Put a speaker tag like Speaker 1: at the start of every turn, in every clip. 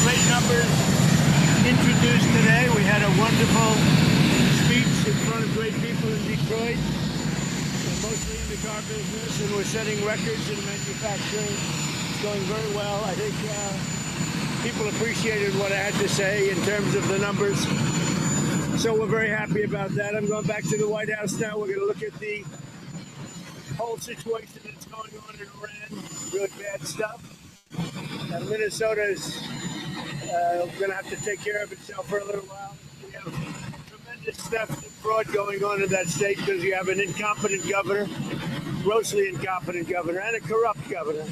Speaker 1: Great numbers introduced today. We had a wonderful speech in front of great people in Detroit, mostly in the car business, and we're setting records in manufacturing. It's going very well. I think people appreciated what I had to say in terms of the numbers. So we're very happy about that. I'm going back to the White House now. We're going to look at the whole situation that's going on in Iran. Really bad stuff. And Minnesota's going to have to take care of itself for a little while. We have tremendous theft and fraud going on in that state because you have an incompetent governor, grossly incompetent governor, and a corrupt governor.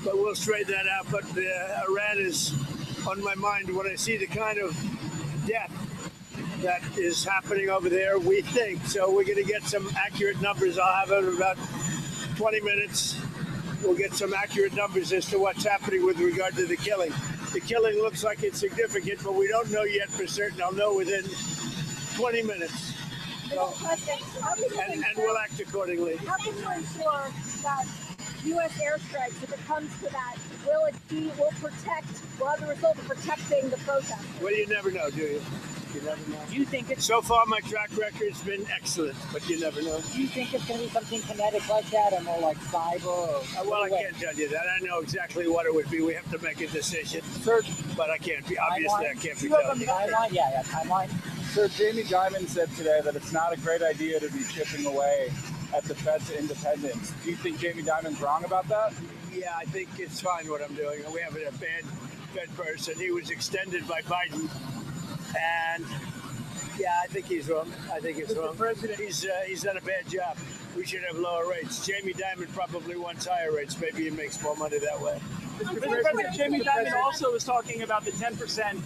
Speaker 1: But we'll straighten that out. But Iran is on my mind when I see the kind of death that is happening over there, we think. So we're going to get some accurate numbers. I'll have it in about 20 minutes. We'll get some accurate numbers as to what's happening with regard to the killing. The killing looks like it's significant, but we don't know yet for certain. I'll know within 20 minutes. So, and we'll act accordingly.
Speaker 2: How can you ensure that U.S. airstrikes, if it comes to that, will have the result of protecting the protesters?
Speaker 1: Well, you never know, do you? You never know.
Speaker 3: Do you think it's...
Speaker 1: So far, my track record's been excellent, but you never know.
Speaker 3: Do you think it's going to be something kinetic like that, or more like cyber? Or
Speaker 1: well, I can't tell you that. I know exactly what it would be. We have to make a decision.
Speaker 3: Sir,
Speaker 1: but I can't be, obviously, I can't be
Speaker 3: telling you.
Speaker 1: Timeline?
Speaker 3: Yeah, timeline.
Speaker 4: Sir, Jamie Dimon said today that it's not a great idea to be chipping away at the Fed's independence. Do you think Jamie Dimon's wrong about that?
Speaker 1: Yeah, I think it's fine what I'm doing. We have a bad Fed person. He was extended by Biden. And yeah, I think he's wrong. I think it's wrong. He's done a bad job. We should have lower rates. Jamie Dimon probably wants higher rates. Maybe he makes more money that way.
Speaker 5: Mr. President, Jamie Dimon also was talking about the 10%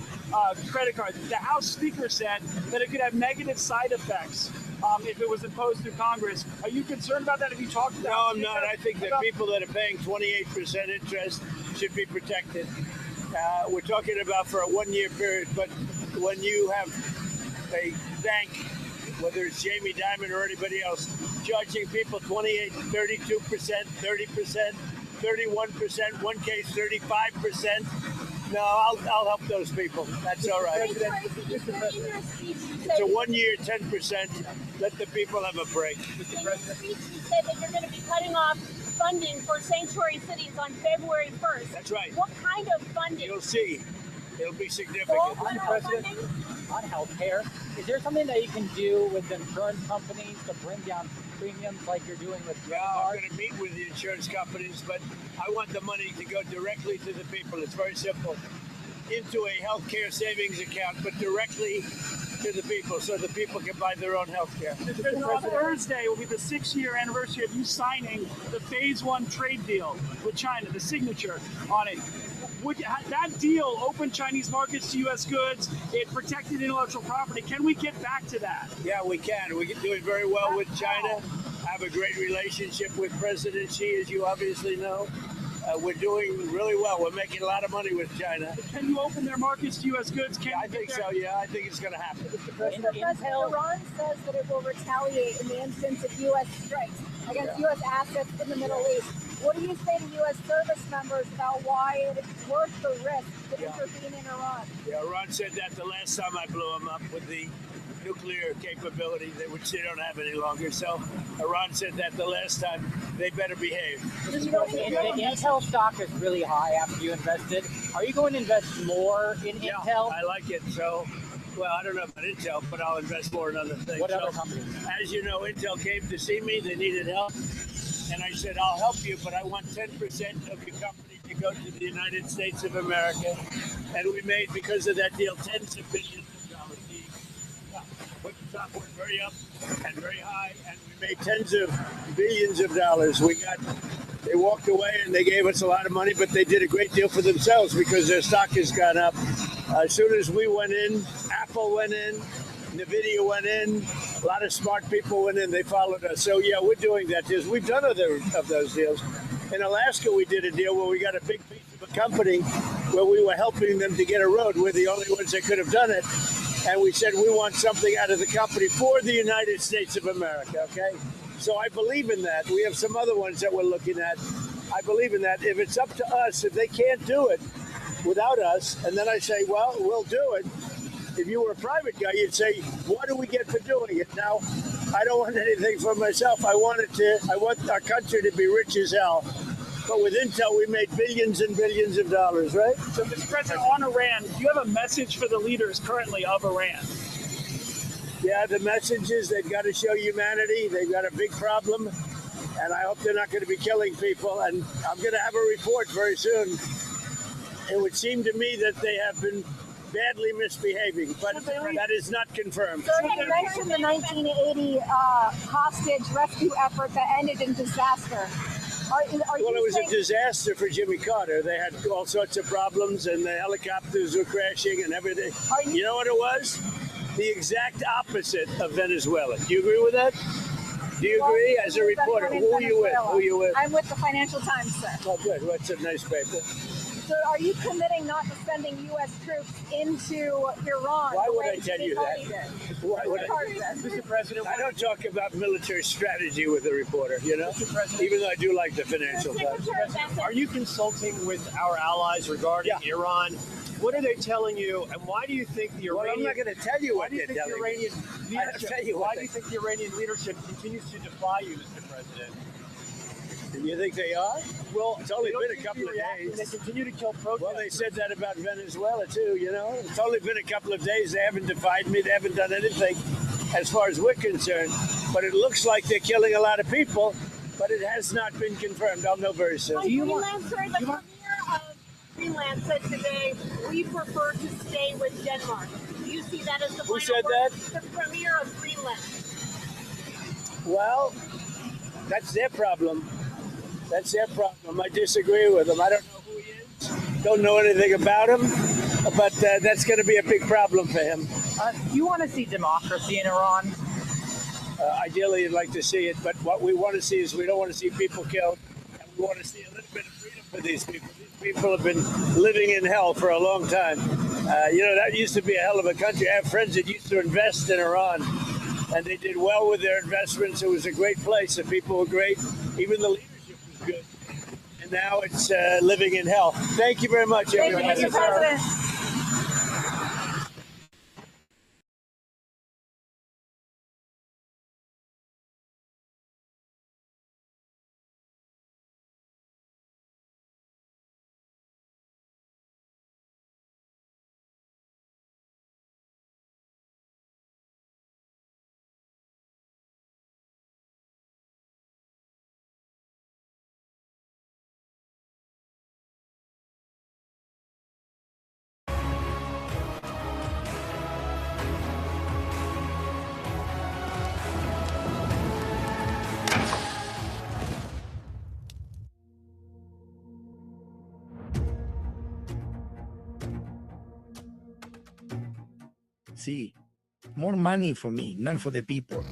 Speaker 5: credit card. The House Speaker said that it could have negative side effects if it was imposed through Congress. Are you concerned about that? Have you talked about?
Speaker 1: No, I'm not. I think that people that are paying 28% interest should be protected. We're talking about for a one-year period, but when you have a bank, whether it's Jamie Dimon or anybody else, charging people 28, 32%, 30%, 31%, one case 35%. No, I'll help those people. That's all right. It's a 1 year, 10%. Let the people have a break.
Speaker 2: Mr. President, you said that you're going to be cutting off funding for sanctuary cities on February 1st.
Speaker 1: That's right.
Speaker 2: What kind of funding?
Speaker 1: You'll see. It'll be significant.
Speaker 3: Mr. President, on healthcare, is there something that you can do with insurance companies to bring down premiums like you're doing with credit cards?
Speaker 1: I'm going to meet with the insurance companies, but I want the money to go directly to the people. It's very simple. into a healthcare savings account, but directly to the people, so the people can buy their own healthcare.
Speaker 5: On Thursday will be the 6-year anniversary of you signing the Phase 1 trade deal with China, the signature on it. Would that deal open Chinese markets to U.S. goods? It protected intellectual property. Can we get back to that?
Speaker 1: Yeah, we can. We're doing very well with China. I have a great relationship with President Xi, as you obviously know. We're doing really well. We're making a lot of money with China.
Speaker 5: Can you open their markets to U.S. goods?
Speaker 1: I think so, yeah. I think it's going to happen.
Speaker 2: Iran says that it will retaliate in the instance of U.S. strikes against U.S. assets in the Middle East. What do you say to U.S. service members about why it's worth the risk to intervene in Iran?
Speaker 1: Yeah, Iran said that the last time I blew them up with the nuclear capability, which they don't have any longer. So Iran said that the last time. They better behave.
Speaker 3: The Intel stock is really high after you invested. Are you going to invest more in Intel?
Speaker 1: I like it. So, well, I don't know about Intel, but I'll invest more in other things.
Speaker 3: What other companies?
Speaker 1: As you know, Intel came to see me. They needed help. And I said, I'll help you, but I want 10% of your company to go to the United States of America. And we made, because of that deal, tens of billions of dollars. Put the stock went very up and very high, and we made tens of billions of dollars. They walked away and they gave us a lot of money, but they did a great deal for themselves because their stock has gone up. As soon as we went in, Apple went in, NVIDIA went in, a lot of smart people went in, they followed us. So yeah, we're doing that. We've done other of those deals. In Alaska, we did a deal where we got a big piece of a company where we were helping them to get a road. We're the only ones that could have done it. And we said, we want something out of the company for the United States of America, okay? So I believe in that. We have some other ones that we're looking at. I believe in that. If it's up to us, if they can't do it without us, and then I say, well, we'll do it. If you were a private guy, you'd say, what do we get for doing it? Now, I don't want anything for myself. I want our country to be rich as hell. But with Intel, we made billions and billions of dollars, right?
Speaker 5: So, Mr. President, on Iran, do you have a message for the leaders currently of Iran?
Speaker 1: Yeah, the message is they've got to show humanity. They've got a big problem, and I hope they're not going to be killing people. And I'm going to have a report very soon. It would seem to me that they have been badly misbehaving, but that is not confirmed.
Speaker 2: So you mentioned the 1980 hostage rescue effort that ended in disaster.
Speaker 1: Well, it was a disaster for Jimmy Carter. They had all sorts of problems, and the helicopters were crashing and everything. You know what it was? The exact opposite of Venezuela. Do you agree with that? Do you agree? As a reporter, who are you with? Who are you with?
Speaker 2: I'm with the Financial Times, sir.
Speaker 1: Oh, good. What's a nice paper?
Speaker 2: So are you committing not to sending U.S. troops into Iran?
Speaker 1: Why would I tell you that? Why would I?
Speaker 5: Mr. President,
Speaker 1: I don't talk about military strategy with a reporter, you know? Even though I do like the Financial Times.
Speaker 6: Are you consulting with our allies regarding Iran? What are they telling you, and why do you think the Iranian?
Speaker 1: Well, I'm not going to tell you what they're telling me.
Speaker 6: Why do you think the Iranian leadership continues to defy you, Mr. President?
Speaker 1: You think they are?
Speaker 6: Well,
Speaker 1: it's only been a couple of days.
Speaker 6: They continue to kill protesters.
Speaker 1: Well, they said that about Venezuela, too, you know? It's only been a couple of days. They haven't defied me. They haven't done anything as far as we're concerned. But it looks like they're killing a lot of people, but it has not been confirmed. I'll know very soon.
Speaker 7: Greenland, sir, the premier of Greenland said today, we prefer to stay with Denmark. Do you see that as the final
Speaker 1: Who said
Speaker 7: word?
Speaker 1: that?
Speaker 7: The premier of Greenland.
Speaker 1: Well, that's their problem. That's their problem. I disagree with them. I don't know who he is. Don't know anything about him. But that's going to be a big problem for him.
Speaker 3: Do you want to see democracy in Iran?
Speaker 1: Ideally, you'd like to see it. But what we want to see is we don't want to see people killed. And we want to see a little bit of freedom for these people. These people have been living in hell for a long time. You know, that used to be a hell of a country. I have friends that used to invest in Iran. And they did well with their investments. It was a great place. The people were great. Even the leadership was good. And now it's living in hell. Thank you very much, everyone.
Speaker 2: Thank you, Mr. President.
Speaker 8: See, more money for me, not for the people.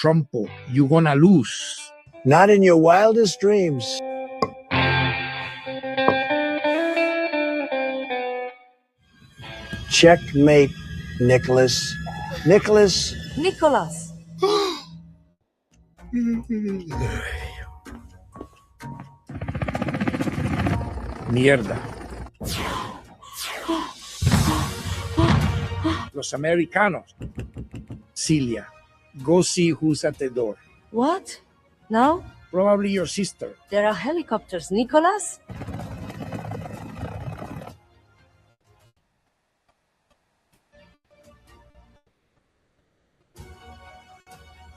Speaker 8: Trumpo, you gonna lose.
Speaker 9: Not in your wildest dreams. Checkmate, Nicholas. Nicholas.
Speaker 10: Nicholas.
Speaker 8: Mierda. Los Americanos. Celia, go see who's at the door.
Speaker 10: What? Now?
Speaker 8: Probably your sister.
Speaker 10: There are helicopters, Nicholas?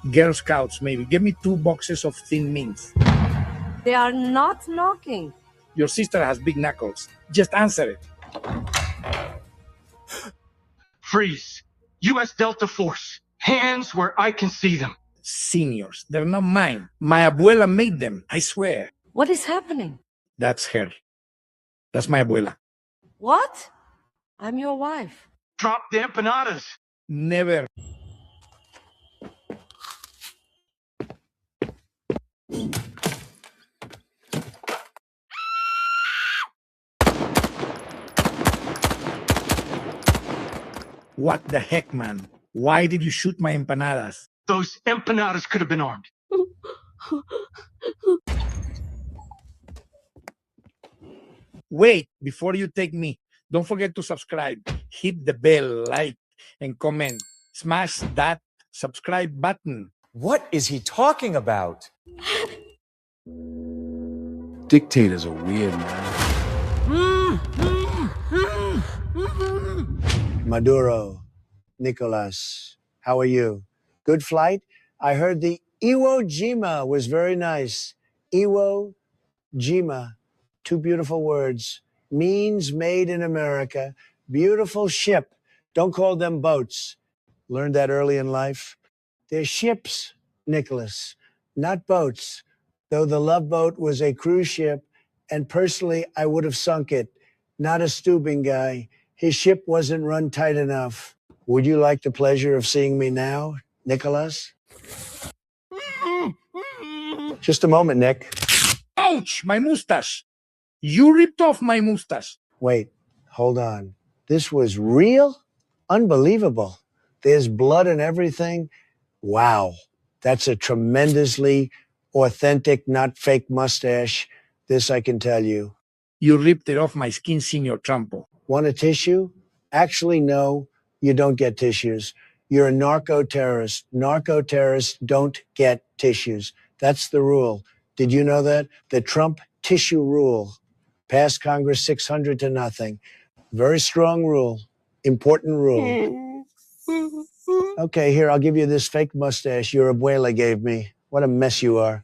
Speaker 8: Girl Scouts, maybe. Give me 2 boxes of Thin Mints.
Speaker 10: They are not knocking.
Speaker 8: Your sister has big knuckles. Just answer it.
Speaker 11: Freeze. U.S. Delta Force. Hands where I can see them.
Speaker 8: Seniors. They're not mine. My abuela made them, I swear.
Speaker 10: What is happening?
Speaker 8: That's her. That's my abuela.
Speaker 10: What? I'm your wife.
Speaker 11: Drop the empanadas.
Speaker 8: Never. What the heck, man? Why did you shoot my empanadas?
Speaker 11: Those empanadas could have been armed.
Speaker 8: Wait, before you take me, don't forget to subscribe. Hit the bell, like, and comment. Smash that subscribe button.
Speaker 12: What is he talking about?
Speaker 13: Dictators are weird, man.
Speaker 9: Maduro, Nicolas, how are you? Good flight? I heard the Iwo Jima was very nice. Iwo Jima, 2 beautiful words. Means made in America. Beautiful ship. Don't call them boats. Learned that early in life. They're ships, Nicholas, not boats. Though the Love Boat was a cruise ship, and personally, I would have sunk it. Not a Steuben guy. His ship wasn't run tight enough. Would you like the pleasure of seeing me now, Nicholas? Just a moment, Nick.
Speaker 8: Ouch, my mustache. You ripped off my mustache.
Speaker 9: Wait, hold on. This was real? Unbelievable. There's blood and everything. Wow. That's a tremendously authentic, not fake mustache. This I can tell you.
Speaker 8: You ripped it off my skin, Senor Trumpo.
Speaker 9: Want a tissue? Actually, no, you don't get tissues. You're a narco-terrorist. Narco-terrorists don't get tissues. That's the rule. Did you know that? The Trump tissue rule. Passed Congress 600 to nothing. Very strong rule. Important rule. Okay, here, I'll give you this fake mustache your abuela gave me. What a mess you are.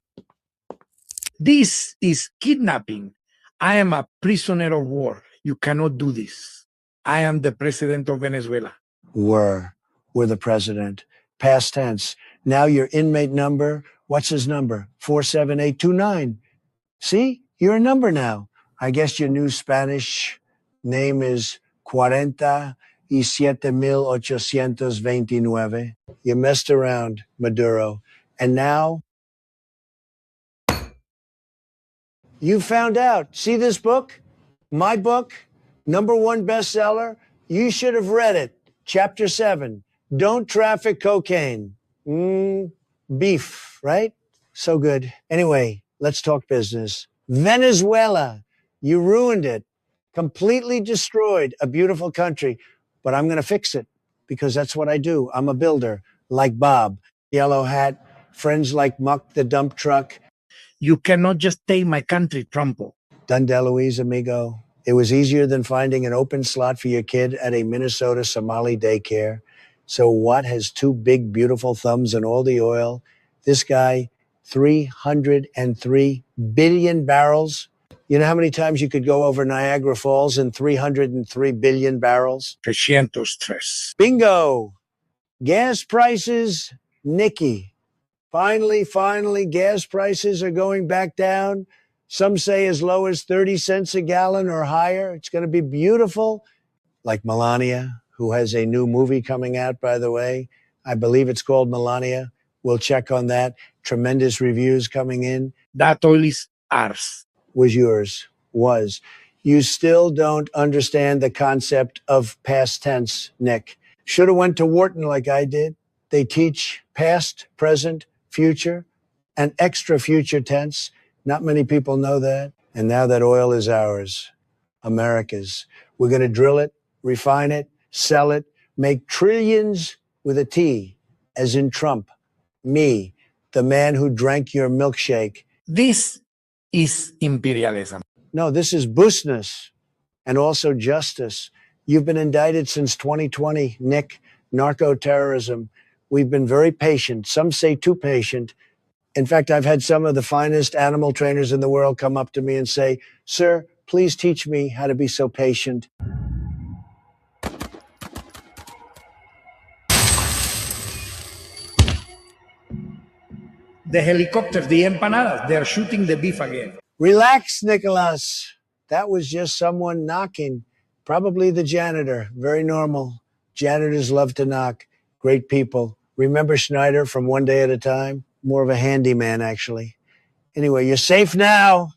Speaker 8: This is kidnapping. I am a prisoner of war. You cannot do this. I am the president of Venezuela.
Speaker 9: Were the president. Past tense. Now your inmate number, what's his number? 47829. See, you're a number now. I guess your new Spanish name is 47,829. You messed around, Maduro. And now you found out. See this book? My book, #1 bestseller. You should have read it. Chapter 7, Don't Traffic Cocaine. Beef, right? So good. Anyway, let's talk business. Venezuela, you ruined it. Completely destroyed a beautiful country. But I'm going to fix it because that's what I do. I'm a builder, like Bob. Yellow hat, friends like Muck the dump truck.
Speaker 8: You cannot just take my country, Trumpo.
Speaker 9: Done, DeLuise, amigo. It was easier than finding an open slot for your kid at a Minnesota Somali daycare. So what has 2 big, beautiful thumbs and all the oil? This guy 303 billion barrels. You know how many times you could go over Niagara Falls in 303 billion barrels?
Speaker 8: 303.
Speaker 9: Bingo! Gas prices, Nikki. Finally, gas prices are going back down. Some say as low as 30 cents a gallon or higher. It's going to be beautiful. Like Melania, who has a new movie coming out, by the way. I believe it's called Melania. We'll check on that. Tremendous reviews coming in.
Speaker 8: That oil is ours.
Speaker 9: Was yours. Was. You still don't understand the concept of past tense, Nick. Should have went to Wharton like I did. They teach past, present, future, and extra future tense. Not many people know that. And now that oil is ours, America's. We're going to drill it, refine it, sell it, make trillions with a T, as in Trump. Me, the man who drank your milkshake.
Speaker 8: This is imperialism.
Speaker 9: No, this is business and also justice. You've been indicted since 2020, Nick, narco-terrorism. We've been very patient. Some say too patient. In fact, I've had some of the finest animal trainers in the world come up to me and say, "Sir, please teach me how to be so patient."
Speaker 8: The helicopters, the empanadas, they're shooting the beef again.
Speaker 9: Relax, Nicholas. That was just someone knocking. Probably the janitor. Very normal. Janitors love to knock. Great people. Remember Schneider from One Day at a Time? More of a handyman, actually. Anyway, you're safe now.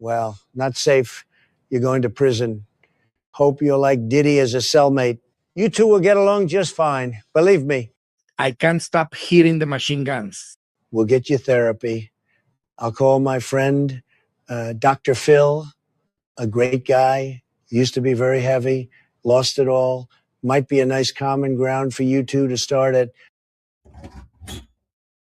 Speaker 9: Well, not safe. You're going to prison. Hope you're like Diddy as a cellmate. You two will get along just fine. Believe me.
Speaker 8: I can't stop hearing the machine guns.
Speaker 9: We'll get you therapy. I'll call my friend, Dr. Phil, a great guy. Used to be very heavy, lost it all. Might be a nice common ground for you two to start at.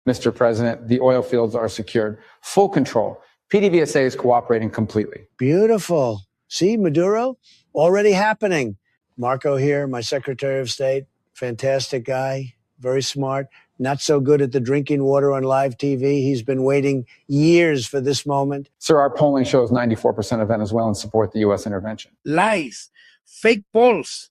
Speaker 14: Mr. President, the oil fields are secured. Full control. PDVSA is cooperating completely.
Speaker 9: Beautiful. See, Maduro, already happening. Marco here, my Secretary of State, fantastic guy, very smart. Not so good at the drinking water on live TV. He's been waiting years for this moment.
Speaker 14: Sir, our polling shows 94% of Venezuelans support the U.S. intervention.
Speaker 8: Lies, fake polls,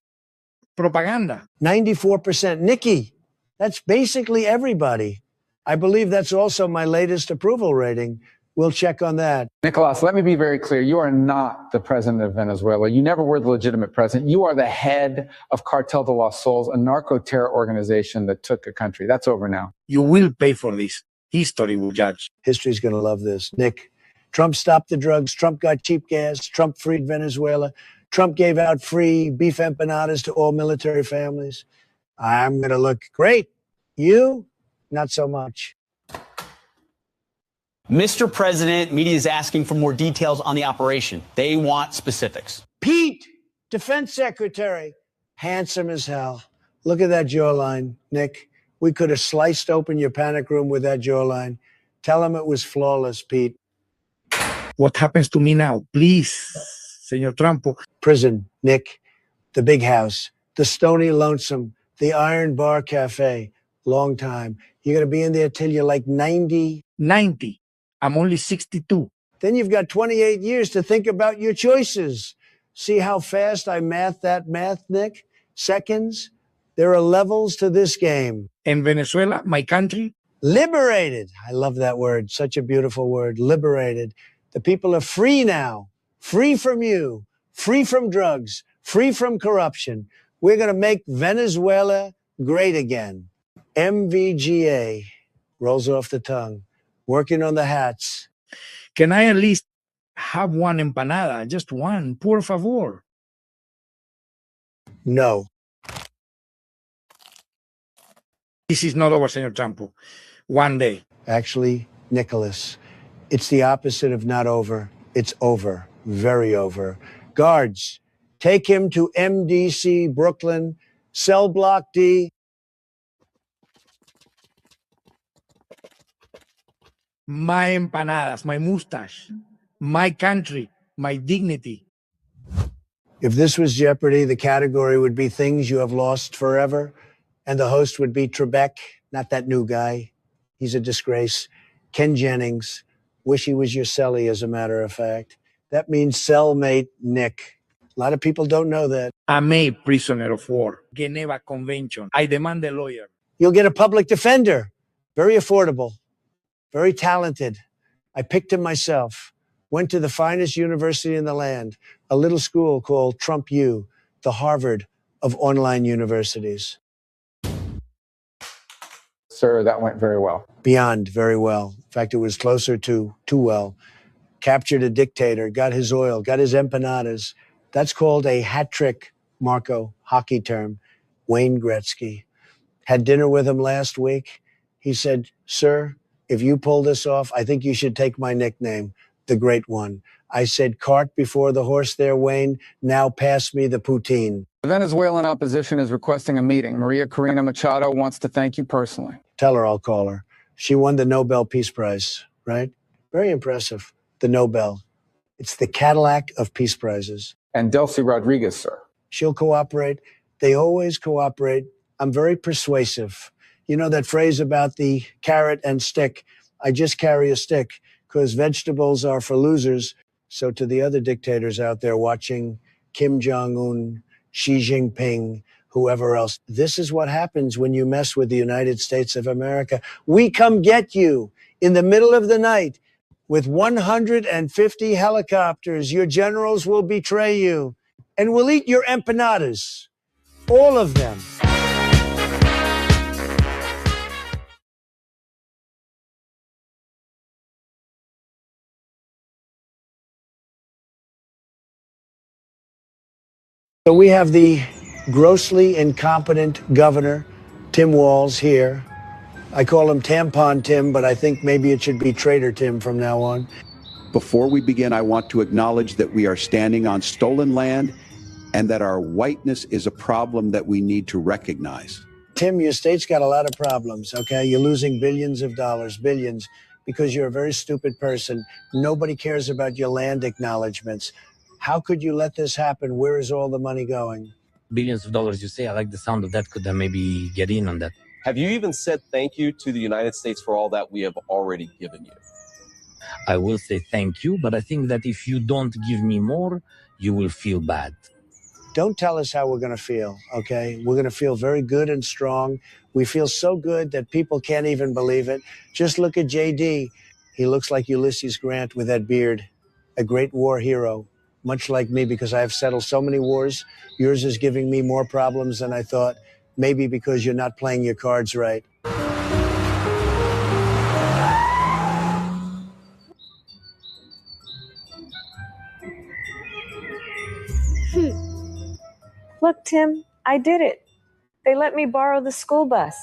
Speaker 8: propaganda.
Speaker 9: 94%. Nikki, that's basically everybody. I believe that's also my latest approval rating. We'll check on that.
Speaker 14: Nicolas, let me be very clear. You are not the president of Venezuela. You never were the legitimate president. You are the head of Cartel de los Sols, a narco-terror organization that took a country. That's over now.
Speaker 8: You will pay for this. History will judge.
Speaker 9: History's going to love this. Nick, Trump stopped the drugs. Trump got cheap gas. Trump freed Venezuela. Trump gave out free beef empanadas to all military families. I'm going to look great. You, not so much.
Speaker 15: Mr. President, media is asking for more details on the operation. They want specifics.
Speaker 9: Pete, Defense Secretary, handsome as hell. Look at that jawline, Nick. We could have sliced open your panic room with that jawline. Tell him it was flawless, Pete.
Speaker 8: What happens to me now? Please, Señor Trump.
Speaker 9: Prison, Nick. The big house. The Stony Lonesome. The Iron Bar Cafe. Long time. You're going to be in there till you're like 90.
Speaker 8: 90. I'm only 62.
Speaker 9: Then you've got 28 years to think about your choices. See how fast I math that math, Nick? Seconds? There are levels to this game.
Speaker 8: In Venezuela, my country?
Speaker 9: Liberated. I love that word. Such a beautiful word. Liberated. The people are free now. Free from you. Free from drugs. Free from corruption. We're going to make Venezuela great again. MVGA. Rolls off the tongue. Working on the hats.
Speaker 8: Can I at least have one empanada? Just one, por favor.
Speaker 9: No.
Speaker 8: This is not over, Señor Trump. One day.
Speaker 9: Actually, Nicholas, it's the opposite of not over. It's over. Very over. Guards, take him to MDC, Brooklyn, cell block D.
Speaker 8: My empanadas, my mustache, my country, my dignity.
Speaker 9: If this was Jeopardy, the category would be things you have lost forever, and the host would be Trebek, not that new guy. He's a disgrace. Ken Jennings. Wish he was your cellie, as a matter of fact. That means cellmate Nick. A lot of people don't know that.
Speaker 8: I'm a prisoner of war. Geneva Convention. I demand a lawyer.
Speaker 9: You'll get a public defender. Very affordable. Very talented. I picked him myself. Went to the finest university in the land, a little school called Trump U, the Harvard of online universities.
Speaker 14: Sir, that went very well.
Speaker 9: Beyond very well. In fact, it was closer to too well. Captured a dictator, got his oil, got his empanadas. That's called a hat trick, Marco, hockey term. Wayne Gretzky. Had dinner with him last week. He said, sir, if you pull this off, I think you should take my nickname, the Great One. I said, cart before the horse there, Wayne. Now pass me the poutine.
Speaker 14: The Venezuelan opposition is requesting a meeting. Maria Corina Machado wants to thank you personally.
Speaker 9: Tell her I'll call her. She won the Nobel Peace Prize, right? Very impressive. The Nobel. It's the Cadillac of peace prizes.
Speaker 14: And Delcy Rodriguez, sir.
Speaker 9: She'll cooperate. They always cooperate. I'm very persuasive. You know that phrase about the carrot and stick? I just carry a stick because vegetables are for losers. So to the other dictators out there watching, Kim Jong-un, Xi Jinping, whoever else, this is what happens when you mess with the United States of America. We come get you in the middle of the night with 150 helicopters. Your generals will betray you and will eat your empanadas. All of them. So we have the grossly incompetent governor, Tim Walz, here. I call him Tampon Tim, but I think maybe it should be Traitor Tim from now on.
Speaker 16: Before we begin, I want to acknowledge that we are standing on stolen land and that our whiteness is a problem that we need to recognize.
Speaker 9: Tim, your state's got a lot of problems, okay? You're losing billions of dollars, billions, because you're a very stupid person. Nobody cares about your land acknowledgments. How could you let this happen? Where is all the money going?
Speaker 17: Billions of dollars, you say. I like the sound of that. Could I maybe get in on that?
Speaker 18: Have you even said thank you to the United States for all that we have already given you?
Speaker 17: I will say thank you, but I think that if you don't give me more, you will feel bad.
Speaker 9: Don't tell us how we're going to feel, okay? We're going to feel very good and strong. We feel so good that people can't even believe it. Just look at JD. He looks like Ulysses Grant with that beard, a great war hero, much like me, because I've settled so many wars. Yours is giving me more problems than I thought, maybe because you're not playing your cards right.
Speaker 19: Look, Tim, I did it. They let me borrow the school bus.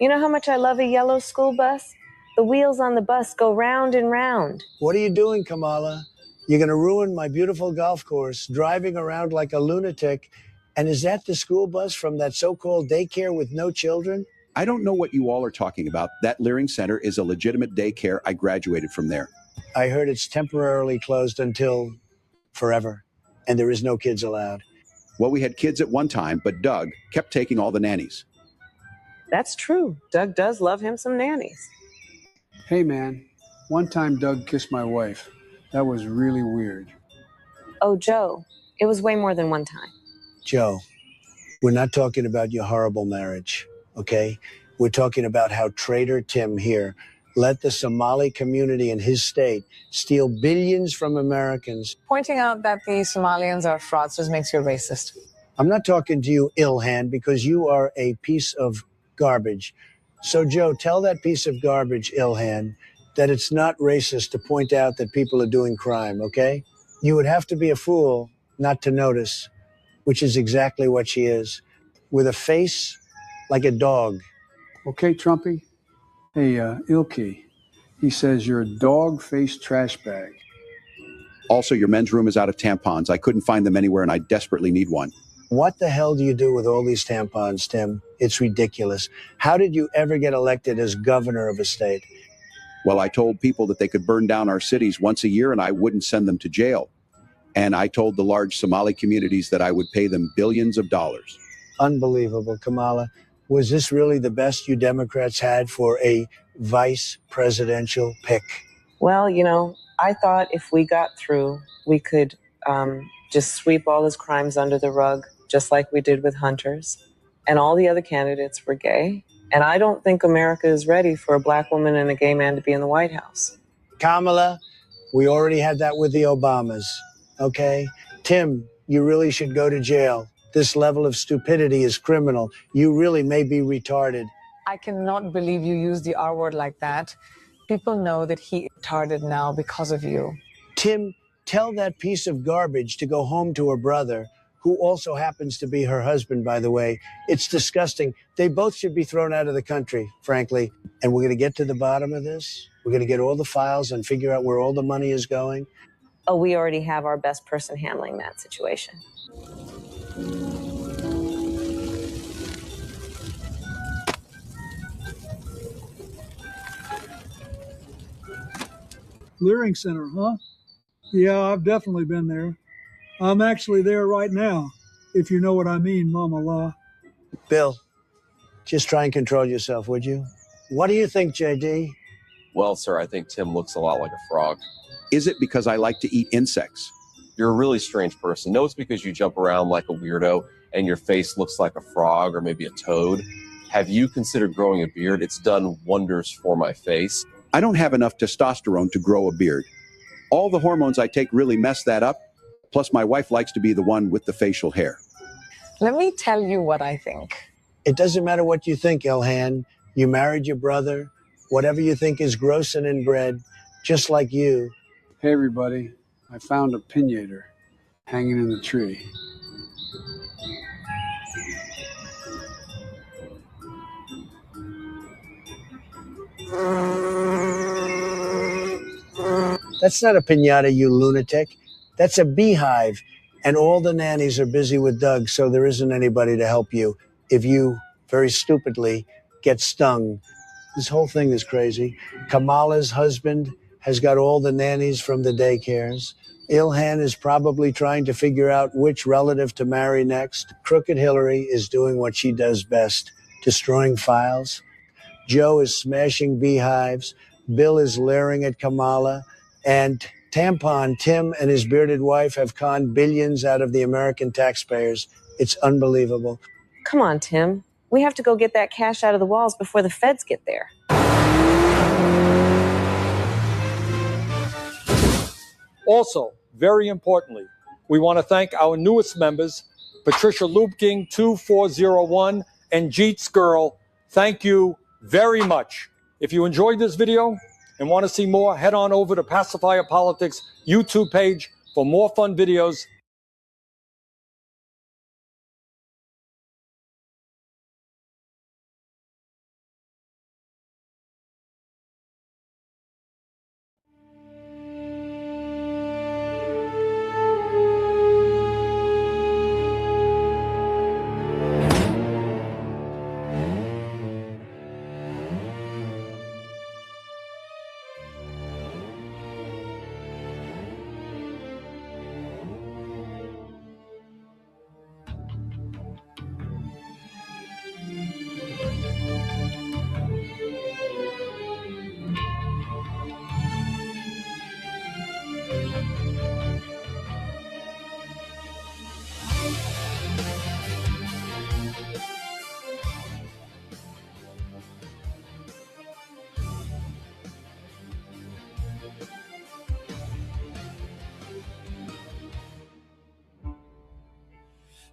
Speaker 19: You know how much I love a yellow school bus? The wheels on the bus go round and round.
Speaker 9: What are you doing, Kamala? You're going to ruin my beautiful golf course, driving around like a lunatic. And is that the school bus from that so-called daycare with no children?
Speaker 16: I don't know what you all are talking about. That Leering Center is a legitimate daycare. I graduated from there.
Speaker 9: I heard it's temporarily closed until forever, and there is no kids allowed.
Speaker 16: Well, we had kids at one time, but Doug kept taking all the nannies.
Speaker 19: That's true. Doug does love him some nannies.
Speaker 20: Hey, man. One time Doug kissed my wife. That was really weird.
Speaker 19: Oh, Joe, it was way more than one time.
Speaker 9: Joe, we're not talking about your horrible marriage, okay? We're talking about how Traitor Tim here let the Somali community in his state steal billions from Americans.
Speaker 21: Pointing out that the Somalians are fraudsters makes you a racist.
Speaker 9: I'm not talking to you, Ilhan, because you are a piece of garbage. So, Joe, tell that piece of garbage, Ilhan, that it's not racist to point out that people are doing crime, okay? You would have to be a fool not to notice, which is exactly what she is, with a face like a dog.
Speaker 20: Okay, Trumpy? Hey, Ilky, he says you're a dog-faced trash bag.
Speaker 16: Also, your men's room is out of tampons. I couldn't find them anywhere, and I desperately need one.
Speaker 9: What the hell do you do with all these tampons, Tim? It's ridiculous. How did you ever get elected as governor of a state?
Speaker 16: Well, I told people that they could burn down our cities once a year, and I wouldn't send them to jail. And I told the large Somali communities that I would pay them billions of dollars.
Speaker 9: Unbelievable, Kamala. Was this really the best you Democrats had for a vice presidential pick?
Speaker 19: Well, I thought if we got through, we could just sweep all his crimes under the rug, just like we did with Hunter's. And all the other candidates were gay. And I don't think America is ready for a black woman and a gay man to be in the White House.
Speaker 9: Kamala, we already had that with the Obamas, okay? Tim, you really should go to jail. This level of stupidity is criminal. You really may be retarded.
Speaker 21: I cannot believe you used the R word like that. People know that he is retarded now because of you.
Speaker 9: Tim, tell that piece of garbage to go home to her brother, who also happens to be her husband, by the way. It's disgusting. They both should be thrown out of the country, frankly. And we're going to get to the bottom of this. We're going to get all the files and figure out where all the money is going.
Speaker 19: Oh, we already have our best person handling that situation.
Speaker 4: Clearing Center, huh? Yeah, I've definitely been there. I'm actually there right now, if you know what I mean, Mama La.
Speaker 9: Bill, just try and control yourself, would you? What do you think, JD?
Speaker 18: Well, sir, I think Tim looks a lot like a frog.
Speaker 16: Is it because I like to eat insects?
Speaker 18: You're a really strange person. No, it's because you jump around like a weirdo and your face looks like a frog or maybe a toad. Have you considered growing a beard? It's done wonders for my face.
Speaker 16: I don't have enough testosterone to grow a beard. All the hormones I take really mess that up. Plus, my wife likes to be the one with the facial hair.
Speaker 21: Let me tell you what I think.
Speaker 9: It doesn't matter what you think, Ilhan. You married your brother. Whatever you think is gross and inbred, just like you.
Speaker 20: Hey, everybody. I found a pinata hanging in the tree.
Speaker 9: That's not a piñata, you lunatic. That's a beehive. And all the nannies are busy with Doug, so there isn't anybody to help you if you, very stupidly, get stung. This whole thing is crazy. Kamala's husband has got all the nannies from the daycares. Ilhan is probably trying to figure out which relative to marry next. Crooked Hillary is doing what she does best, destroying files. Joe is smashing beehives. Bill is leering at Kamala. And Tampon Tim and his bearded wife have conned billions out of the American taxpayers. It's unbelievable.
Speaker 19: Come on, Tim. We have to go get that cash out of the walls before the feds get there.
Speaker 22: Also, very importantly, we want to thank our newest members, Patricia Lubking 2401 and Jeets Girl. Thank you very much. If you enjoyed this video and want to see more, head on over to Pacifier Politics YouTube page for more fun videos.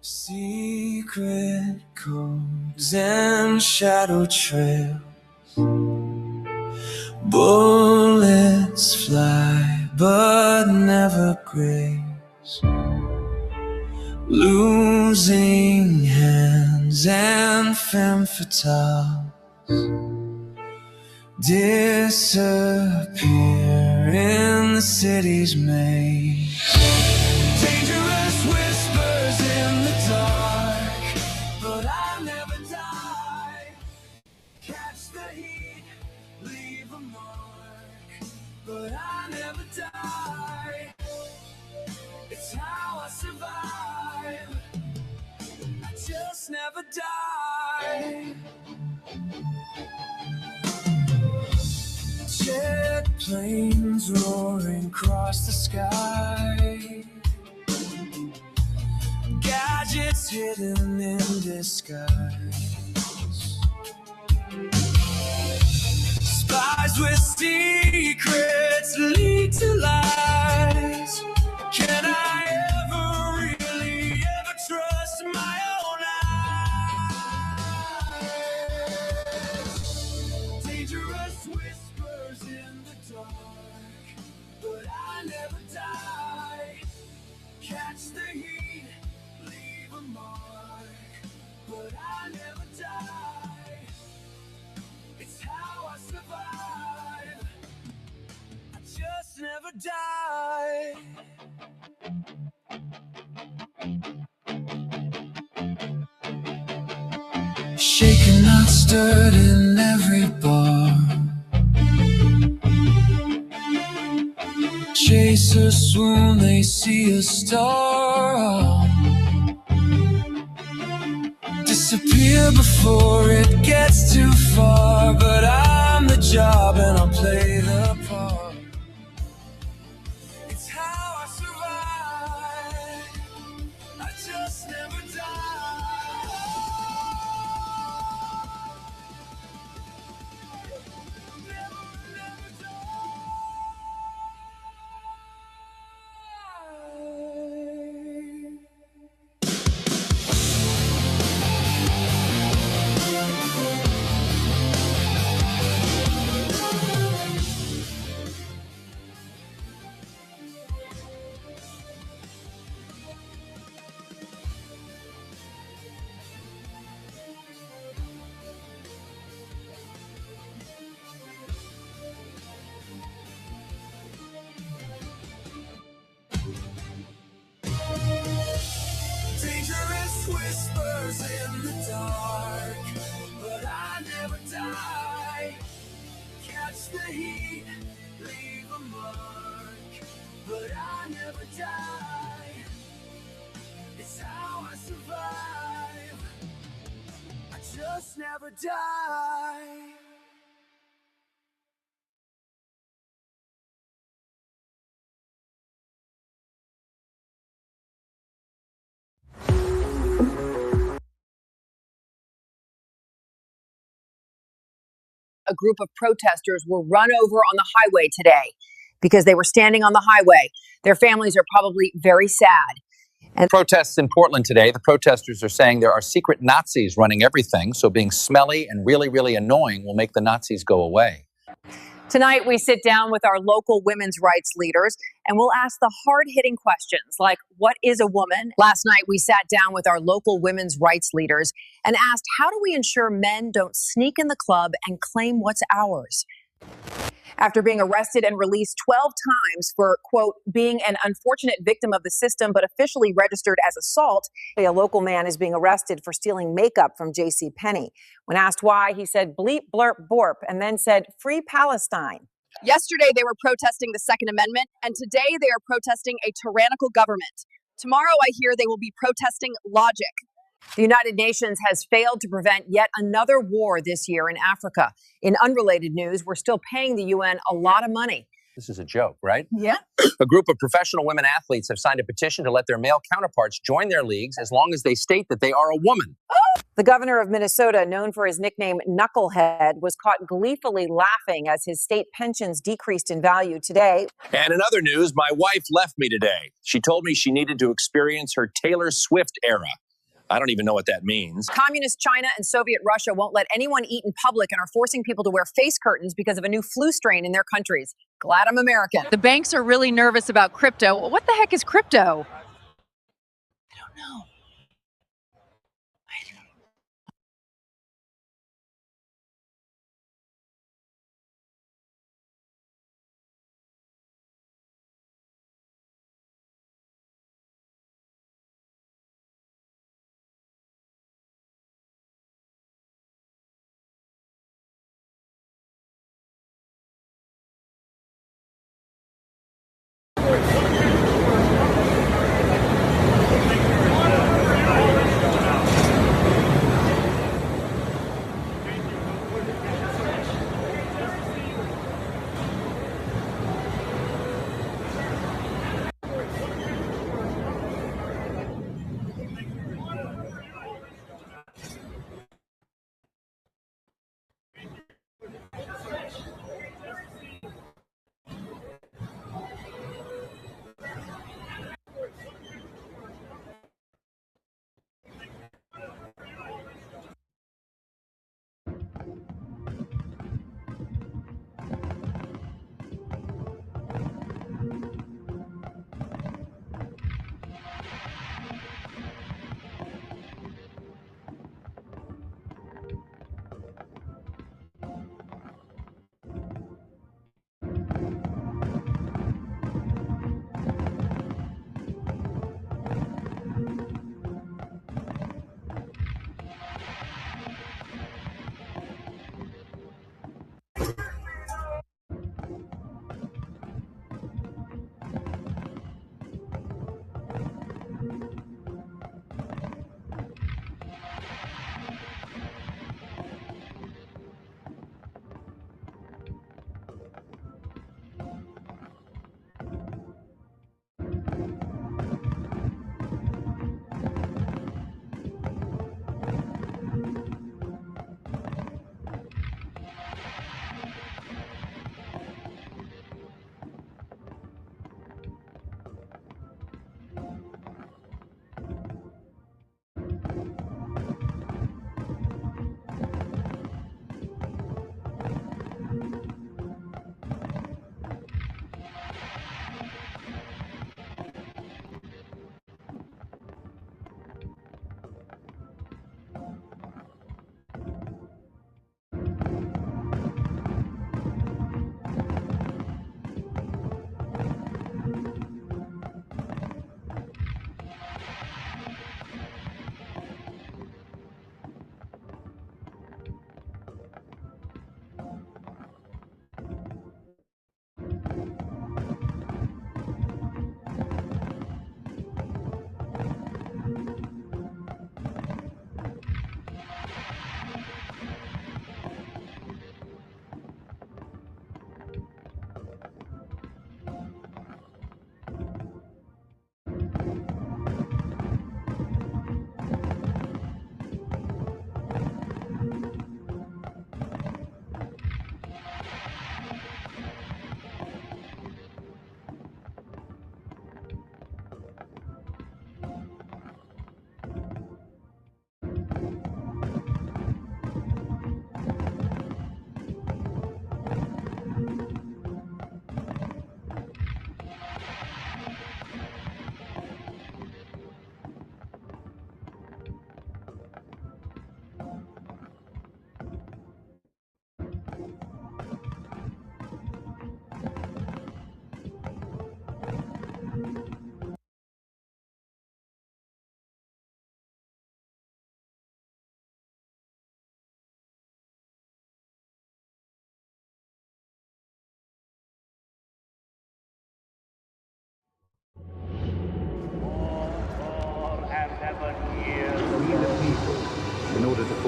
Speaker 23: Secret codes and shadow trails, bullets fly but never graze, losing hands and femme fatales disappear in the city's maze. Dangerous whispers in the dark, but I never die. Catch the heat, leave a mark, but I never die. It's how I survive. I just never die. Jet planes roaring across the sky, gadgets hidden in disguise, spies with secrets lead to lies. Can I ever really ever trust my own eyes? Dangerous whispers in the dark, but I never die. Catch the heat, leave a mark, but I never die. It's how I survive. I just never die. Shaken, not stirred in every bar. Chasers swoon, they see a star. Disappear before it gets too far. But I'm the job and I'll play the part. It's how I survive. I just never die. Dangerous whispers in the dark, but I never die. Catch the heat, leave a mark, but I never die. It's how I survive. I just never die.
Speaker 5: A group of protesters were run over on the highway today because they were standing on the highway. Their families are probably very sad. And
Speaker 6: protests in Portland today, the protesters are saying there are secret Nazis running everything, so being smelly and really, really annoying will make the Nazis go away.
Speaker 5: tonight, we sit down with our local women's rights leaders and we'll ask the hard-hitting questions like, what is a woman? Last night, we sat down with our local women's rights leaders and asked, how do we ensure men don't sneak in the club and claim what's ours? After being arrested and released 12 times for, quote, being an unfortunate victim of the system, but officially registered as assault, a local man is being arrested for stealing makeup from JCPenney. When asked why, he said bleep, blurp, borp, and then said free Palestine. Yesterday, they were protesting the Second Amendment, and today they are protesting a tyrannical government. Tomorrow, I hear they will be protesting logic. The United Nations has failed to prevent yet another war this year in Africa. In unrelated news, we're still paying the UN a lot of money.
Speaker 6: This is a joke, right?
Speaker 5: Yeah.
Speaker 6: A group of professional women athletes have signed a petition to let their male counterparts join their leagues as long as they state that they are a woman.
Speaker 5: The governor of Minnesota, known for his nickname Knucklehead, was caught gleefully laughing as his state pensions decreased in value today.
Speaker 6: And in other news, my wife left me today. She told me she needed to experience her Taylor Swift era. I don't even know what that means.
Speaker 5: Communist China and Soviet Russia won't let anyone eat in public and are forcing people to wear face curtains because of a new flu strain in their countries. Glad I'm American.
Speaker 7: The banks are really nervous about crypto. What the heck is crypto?
Speaker 5: I don't know.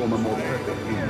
Speaker 16: form a more perfect union.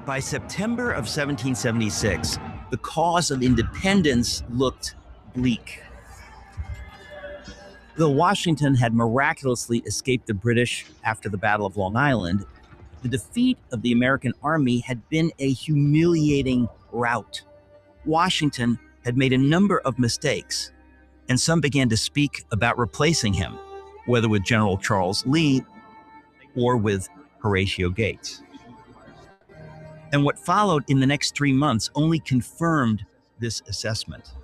Speaker 1: By September of 1776, the cause of independence looked bleak. Though Washington had miraculously escaped the British after the Battle of Long Island, the defeat of the American army had been a humiliating rout. Washington had made a number of mistakes, and some began to speak about replacing him, whether with General Charles Lee or with Horatio Gates. And what followed in the next 3 months only confirmed this assessment.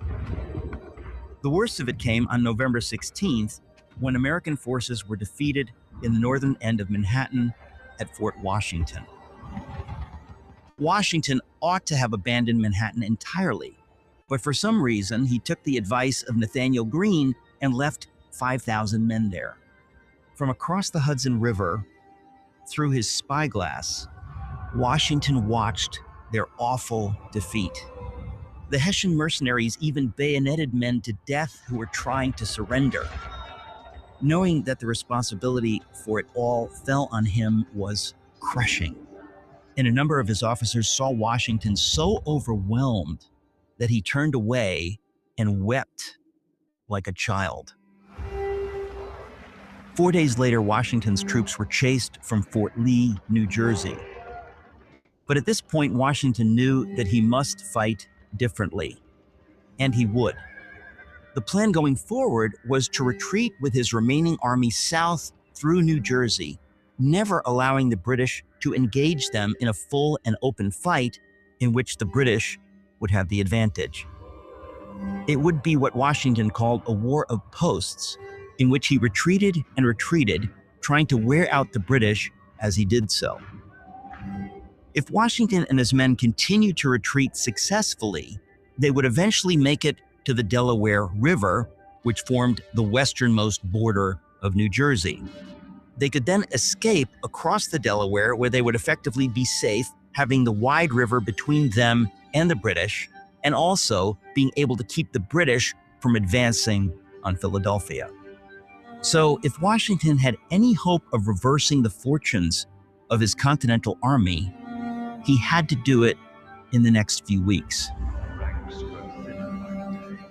Speaker 1: The worst of it came on November 16th, when American forces were defeated in the northern end of Manhattan at Fort Washington. Washington ought to have abandoned Manhattan entirely, but for some reason, he took the advice of Nathaniel Greene and left 5,000 men there. From across the Hudson River, through his spyglass, Washington watched their awful defeat. The Hessian mercenaries even bayoneted men to death who were trying to surrender. Knowing that the responsibility for it all fell on him was crushing. And a number of his officers saw Washington so overwhelmed that he turned away and wept like a child. 4 days later, Washington's troops were chased from Fort Lee, New Jersey. But at this point, Washington knew that he must fight differently, and he would. The plan going forward was to retreat with his remaining army south through New Jersey, never allowing the British to engage them in a full and open fight in which the British would have the advantage. It would be what Washington called a war of posts, in which he retreated and retreated, trying to wear out the British as he did so. If Washington and his men continued to retreat successfully, they would eventually make it to the Delaware River, which formed the westernmost border of New Jersey. They could then escape across the Delaware, where they would effectively be safe, having the wide river between them and the British, and also being able to keep the British from advancing on Philadelphia. So if Washington had any hope of reversing the fortunes of his Continental Army, he had to do it in the next few weeks.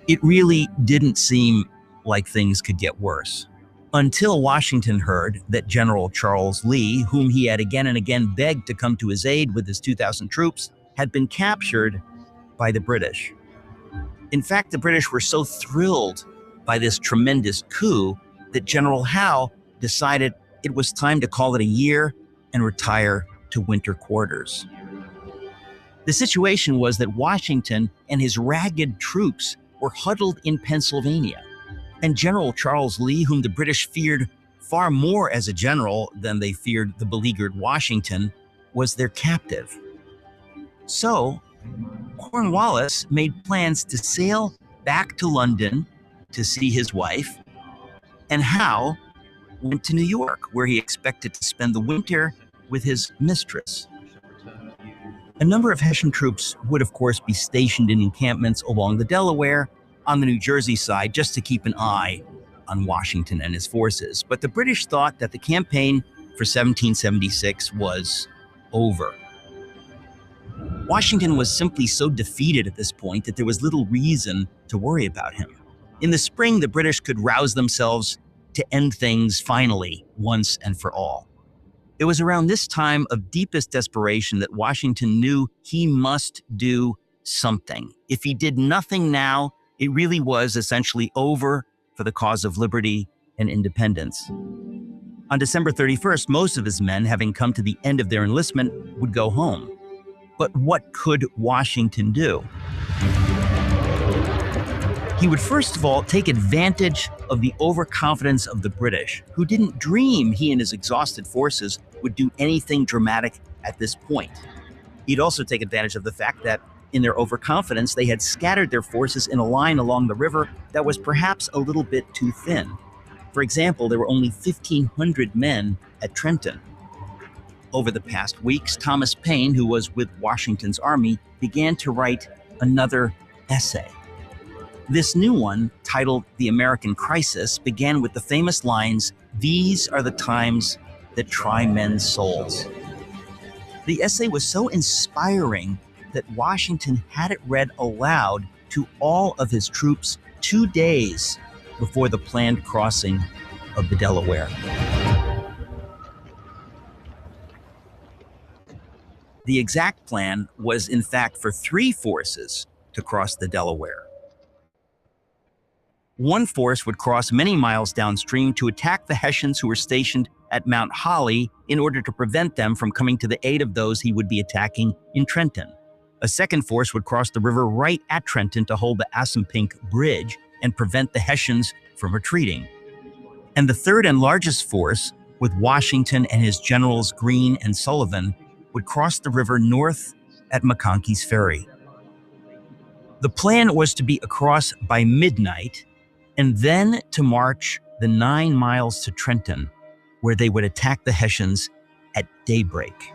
Speaker 1: It really didn't seem like things could get worse, until Washington heard that General Charles Lee, whom he had again and again begged to come to his aid with his 2,000 troops, had been captured by the British. In fact, the British were so thrilled by this tremendous coup that General Howe decided it was time to call it a year and retire to winter quarters. The situation was that Washington and his ragged troops were huddled in Pennsylvania, and General Charles Lee, whom the British feared far more as a general than they feared the beleaguered Washington, was their captive. So, Cornwallis made plans to sail back to London to see his wife, and Howe went to New York, where he expected to spend the winter with his mistress. A number of Hessian troops would, of course, be stationed in encampments along the Delaware on the New Jersey side, just to keep an eye on Washington and his forces. But the British thought that the campaign for 1776 was over. Washington was simply so defeated at this point that there was little reason to worry about him. In the spring, the British could rouse themselves to end things finally, once and for all. It was around this time of deepest desperation that Washington knew he must do something. If he did nothing now, it really was essentially over for the cause of liberty and independence. On December 31st, most of his men, having come to the end of their enlistment, would go home. But what could Washington do? He would first of all take advantage of the overconfidence of the British, who didn't dream he and his exhausted forces would do anything dramatic at this point. He'd also take advantage of the fact that, in their overconfidence, they had scattered their forces in a line along the river that was perhaps a little bit too thin. For example, there were only 1,500 men at Trenton. Over the past weeks, Thomas Paine, who was with Washington's army, began to write another essay. This new one, titled The American Crisis, began with the famous lines, "These are the times that try men's souls." The essay was so inspiring that Washington had it read aloud to all of his troops 2 days before the planned crossing of the Delaware. The exact plan was, in fact, for 3 forces to cross the Delaware. One force would cross many miles downstream to attack the Hessians who were stationed at Mount Holly in order to prevent them from coming to the aid of those he would be attacking in Trenton. A second force would cross the river right at Trenton to hold the Assunpink Bridge and prevent the Hessians from retreating. And the third and largest force, with Washington and his generals Greene and Sullivan, would cross the river north at McConkey's Ferry. The plan was to be across by midnight and then to march the 9 miles to Trenton, where they would attack the Hessians at daybreak.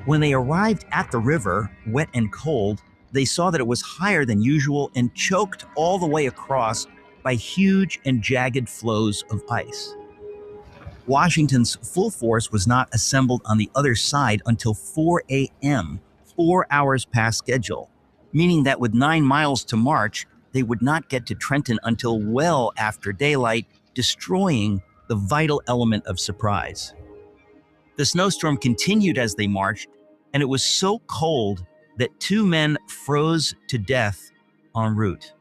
Speaker 1: When they arrived at the river, wet and cold, they saw that it was higher than usual and choked all the way across by huge and jagged floes of ice. Washington's full force was not assembled on the other side until 4 a.m., 4 hours past schedule, meaning that with 9 miles to march, they would not get to Trenton until well after daylight, destroying the vital element of surprise. The snowstorm continued as they marched, and it was so cold that 2 men froze to death en route.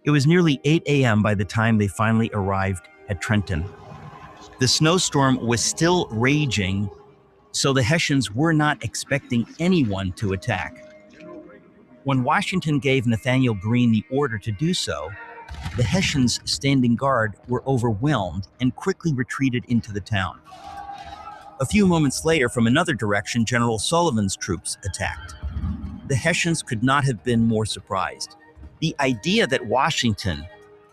Speaker 1: It was nearly 8 a.m. by the time they finally arrived at Trenton. The snowstorm was still raging, so the Hessians were not expecting anyone to attack. When Washington gave Nathanael Greene the order to do so, the Hessians standing guard were overwhelmed and quickly retreated into the town. A few moments later, from another direction, General Sullivan's troops attacked. The Hessians could not have been more surprised. The idea that Washington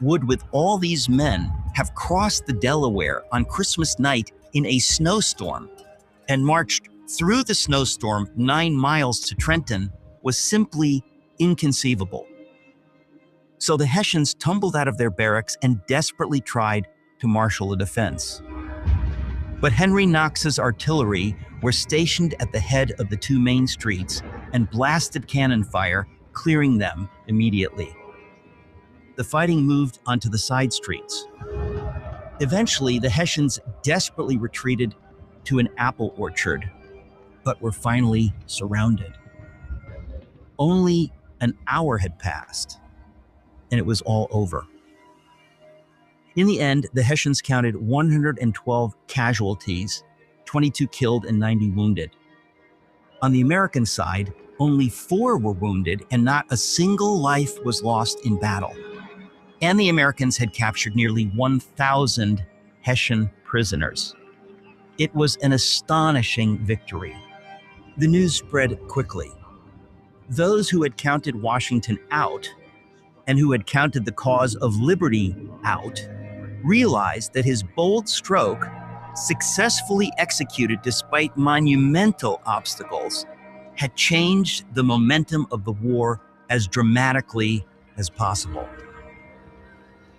Speaker 1: would, with all these men, have crossed the Delaware on Christmas night in a snowstorm and marched through the snowstorm 9 miles to Trenton was simply inconceivable. So the Hessians tumbled out of their barracks and desperately tried to marshal a defense. But Henry Knox's artillery were stationed at the head of the 2 main streets and blasted cannon fire, clearing them immediately. The fighting moved onto the side streets. Eventually, the Hessians desperately retreated to an apple orchard, but were finally surrounded. Only an hour had passed, and it was all over. In the end, the Hessians counted 112 casualties, 22 killed and 90 wounded. On the American side, only 4 were wounded and not a single life was lost in battle. And the Americans had captured nearly 1,000 Hessian prisoners. It was an astonishing victory. The news spread quickly. Those who had counted Washington out and who had counted the cause of liberty out realized that his bold stroke, successfully executed despite monumental obstacles, had changed the momentum of the war as dramatically as possible.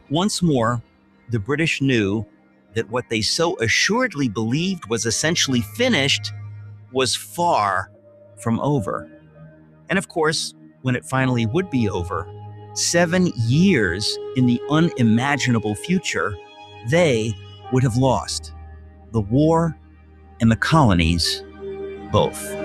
Speaker 1: Once more, the British knew that what they so assuredly believed was essentially finished was far from over. And of course, when it finally would be over, 7 years in the unimaginable future, they would have lost the war and the colonies both.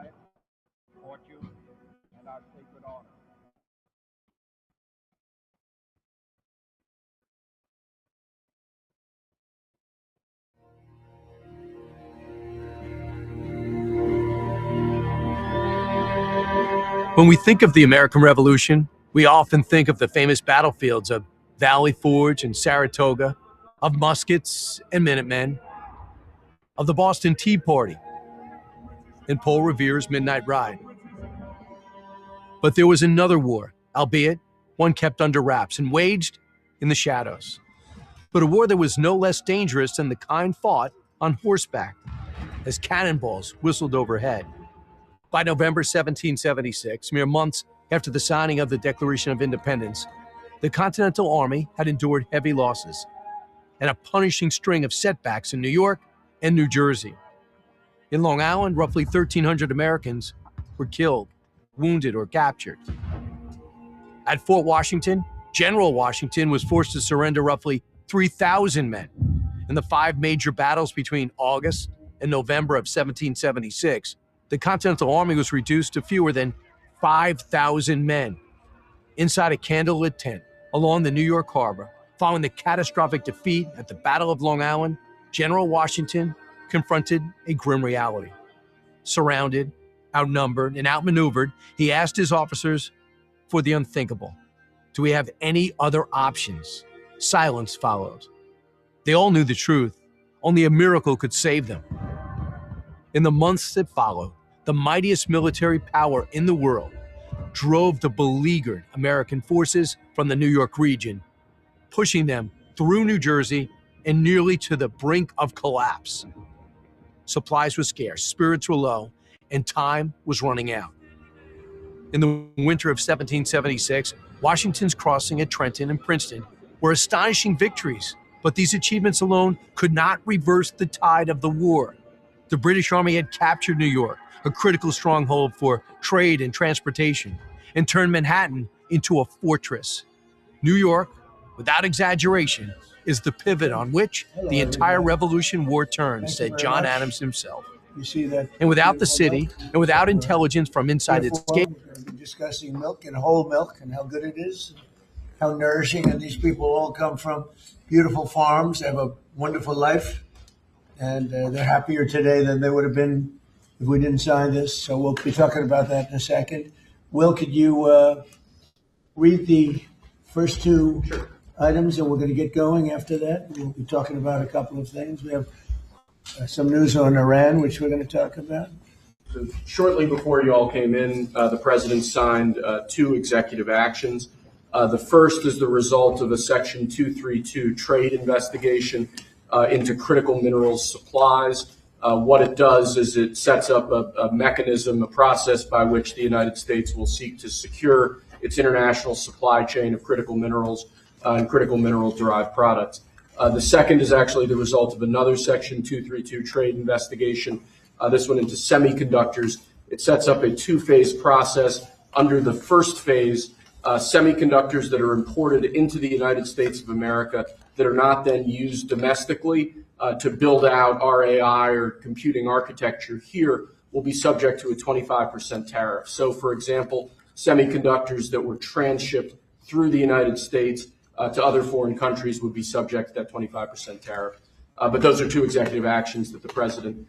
Speaker 2: diet, support you, and our sacred honor.
Speaker 3: When we think of the American Revolution, we often think of the famous battlefields of Valley Forge and Saratoga, of muskets and Minutemen, of the Boston Tea Party, and Paul Revere's Midnight Ride. But there was another war, albeit one kept under wraps and waged in the shadows. But a war that was no less dangerous than the kind fought on horseback, as cannonballs whistled overhead. By November 1776, mere months after the signing of the Declaration of Independence, the Continental Army had endured heavy losses and a punishing string of setbacks in New York and New Jersey. In Long Island, roughly 1,300 Americans were killed, wounded, or captured. At Fort Washington, General Washington was forced to surrender roughly 3,000 men. In the 5 major battles between August and November of 1776, the Continental Army was reduced to fewer than 5,000 men inside a candlelit tent along the New York Harbor. Following the catastrophic defeat at the Battle of Long Island, General Washington confronted a grim reality. Surrounded, outnumbered, and outmaneuvered, he asked his officers for the unthinkable. Do we have any other options? Silence followed. They all knew the truth. Only a miracle could save them. In the months that followed, the mightiest military power in the world drove the beleaguered American forces from the New York region, pushing them through New Jersey and nearly to the brink of collapse. Supplies were scarce, spirits were low, and time was running out. In the winter of 1776, Washington's crossing at Trenton and Princeton were astonishing victories, but these achievements alone could not reverse the tide of the war. The British Army had captured New York, a critical stronghold for trade and transportation, and turned Manhattan into a fortress. New York, without exaggeration, is the pivot on which the entire Revolution War turned, said John Adams himself.
Speaker 9: You see that?
Speaker 3: And without the city, and without intelligence from inside its gates,
Speaker 9: We're going to be discussing milk and whole milk and how good it is, how nourishing, and these people all come from beautiful farms, have a wonderful life, and they're happier today than they would have been if we didn't sign this. So we'll be talking about that in a second. Will, could you read the first 2 items, and we're going to get going after that. We'll be talking about a couple of things. We have some news on Iran, which we're going to talk about.
Speaker 10: So shortly before you all came in, the president signed 2 executive actions. The first is the result of a Section 232 trade investigation into critical minerals supplies. What it does is it sets up a mechanism, a process by which the United States will seek to secure its international supply chain of critical minerals and critical mineral-derived products. The second is actually the result of another Section 232 trade investigation, this one into semiconductors. It sets up a 2-phase process. Under the first phase, semiconductors that are imported into the United States of America that are not then used domestically to build out our AI or computing architecture here will be subject to a 25% tariff. So, for example, semiconductors that were transshipped through the United States to other foreign countries would be subject to that 25% tariff. But those are 2 executive actions that the president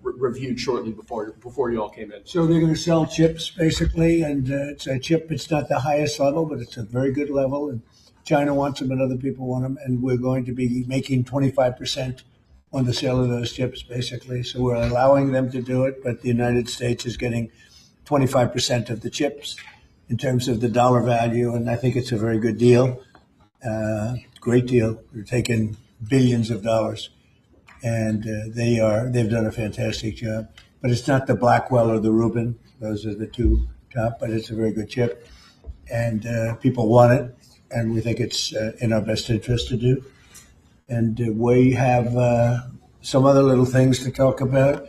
Speaker 10: reviewed shortly before you all came in.
Speaker 9: So they're going to sell chips, basically, and it's a chip. It's not the highest level, but it's a very good level, and China wants them and other people want them, and we're going to be making 25% on the sale of those chips, basically. So we're allowing them to do it, but the United States is getting 25% of the chips in terms of the dollar value, and I think it's a very good deal, great deal. We're taking billions of dollars, and they've done a fantastic job. But it's not the Blackwell or the Rubin; those are the 2 top. But it's a very good chip, and people want it, and we think it's in our best interest to do. And we have some other little things to talk about.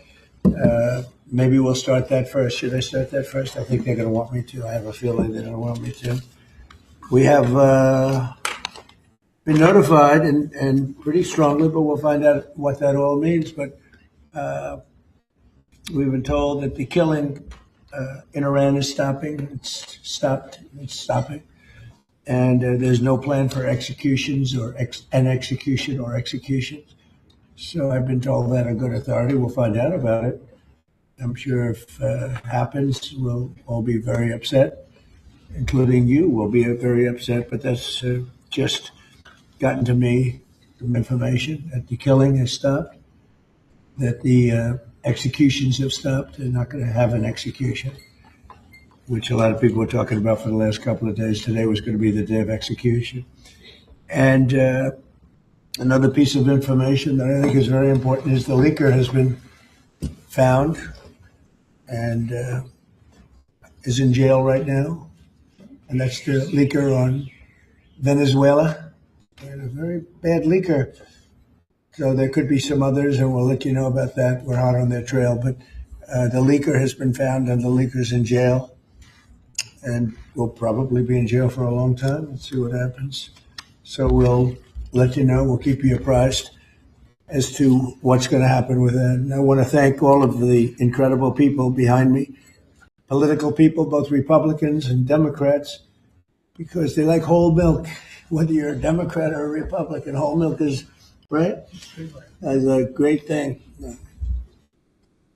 Speaker 9: Maybe we'll start that first. Should I start that first? I think they're going to want me to. I have a feeling they're going to want me to. We have been notified, and pretty strongly, but we'll find out what that all means. But We've been told that the killing in Iran is stopping. It's stopped. It's stopping. And there's no plan for executions or an execution or executions. So I've been told that on good authority. We'll find out about it. I'm sure if it happens, we'll all be very upset, including you will be very upset. But that's just gotten to me, information that the killing has stopped, that the executions have stopped. They're not going to have an execution, which a lot of people were talking about for the last couple of days. Today was going to be the day of execution. And another piece of information that I think is very important is the leaker has been found and is in jail right now. And that's the leaker on Venezuela. And a very bad leaker. So there could be some others, and we'll let you know about that. We're hot on their trail. But the leaker has been found, and the leaker's in jail. And will probably be in jail for a long time. Let's see what happens. So we'll let you know. We'll keep you apprised as to what's going to happen with that. And I want to thank all of the incredible people behind me, political people, both Republicans and Democrats, because they like whole milk. Whether you're a Democrat or a Republican, whole milk is, right? That's a great thing. The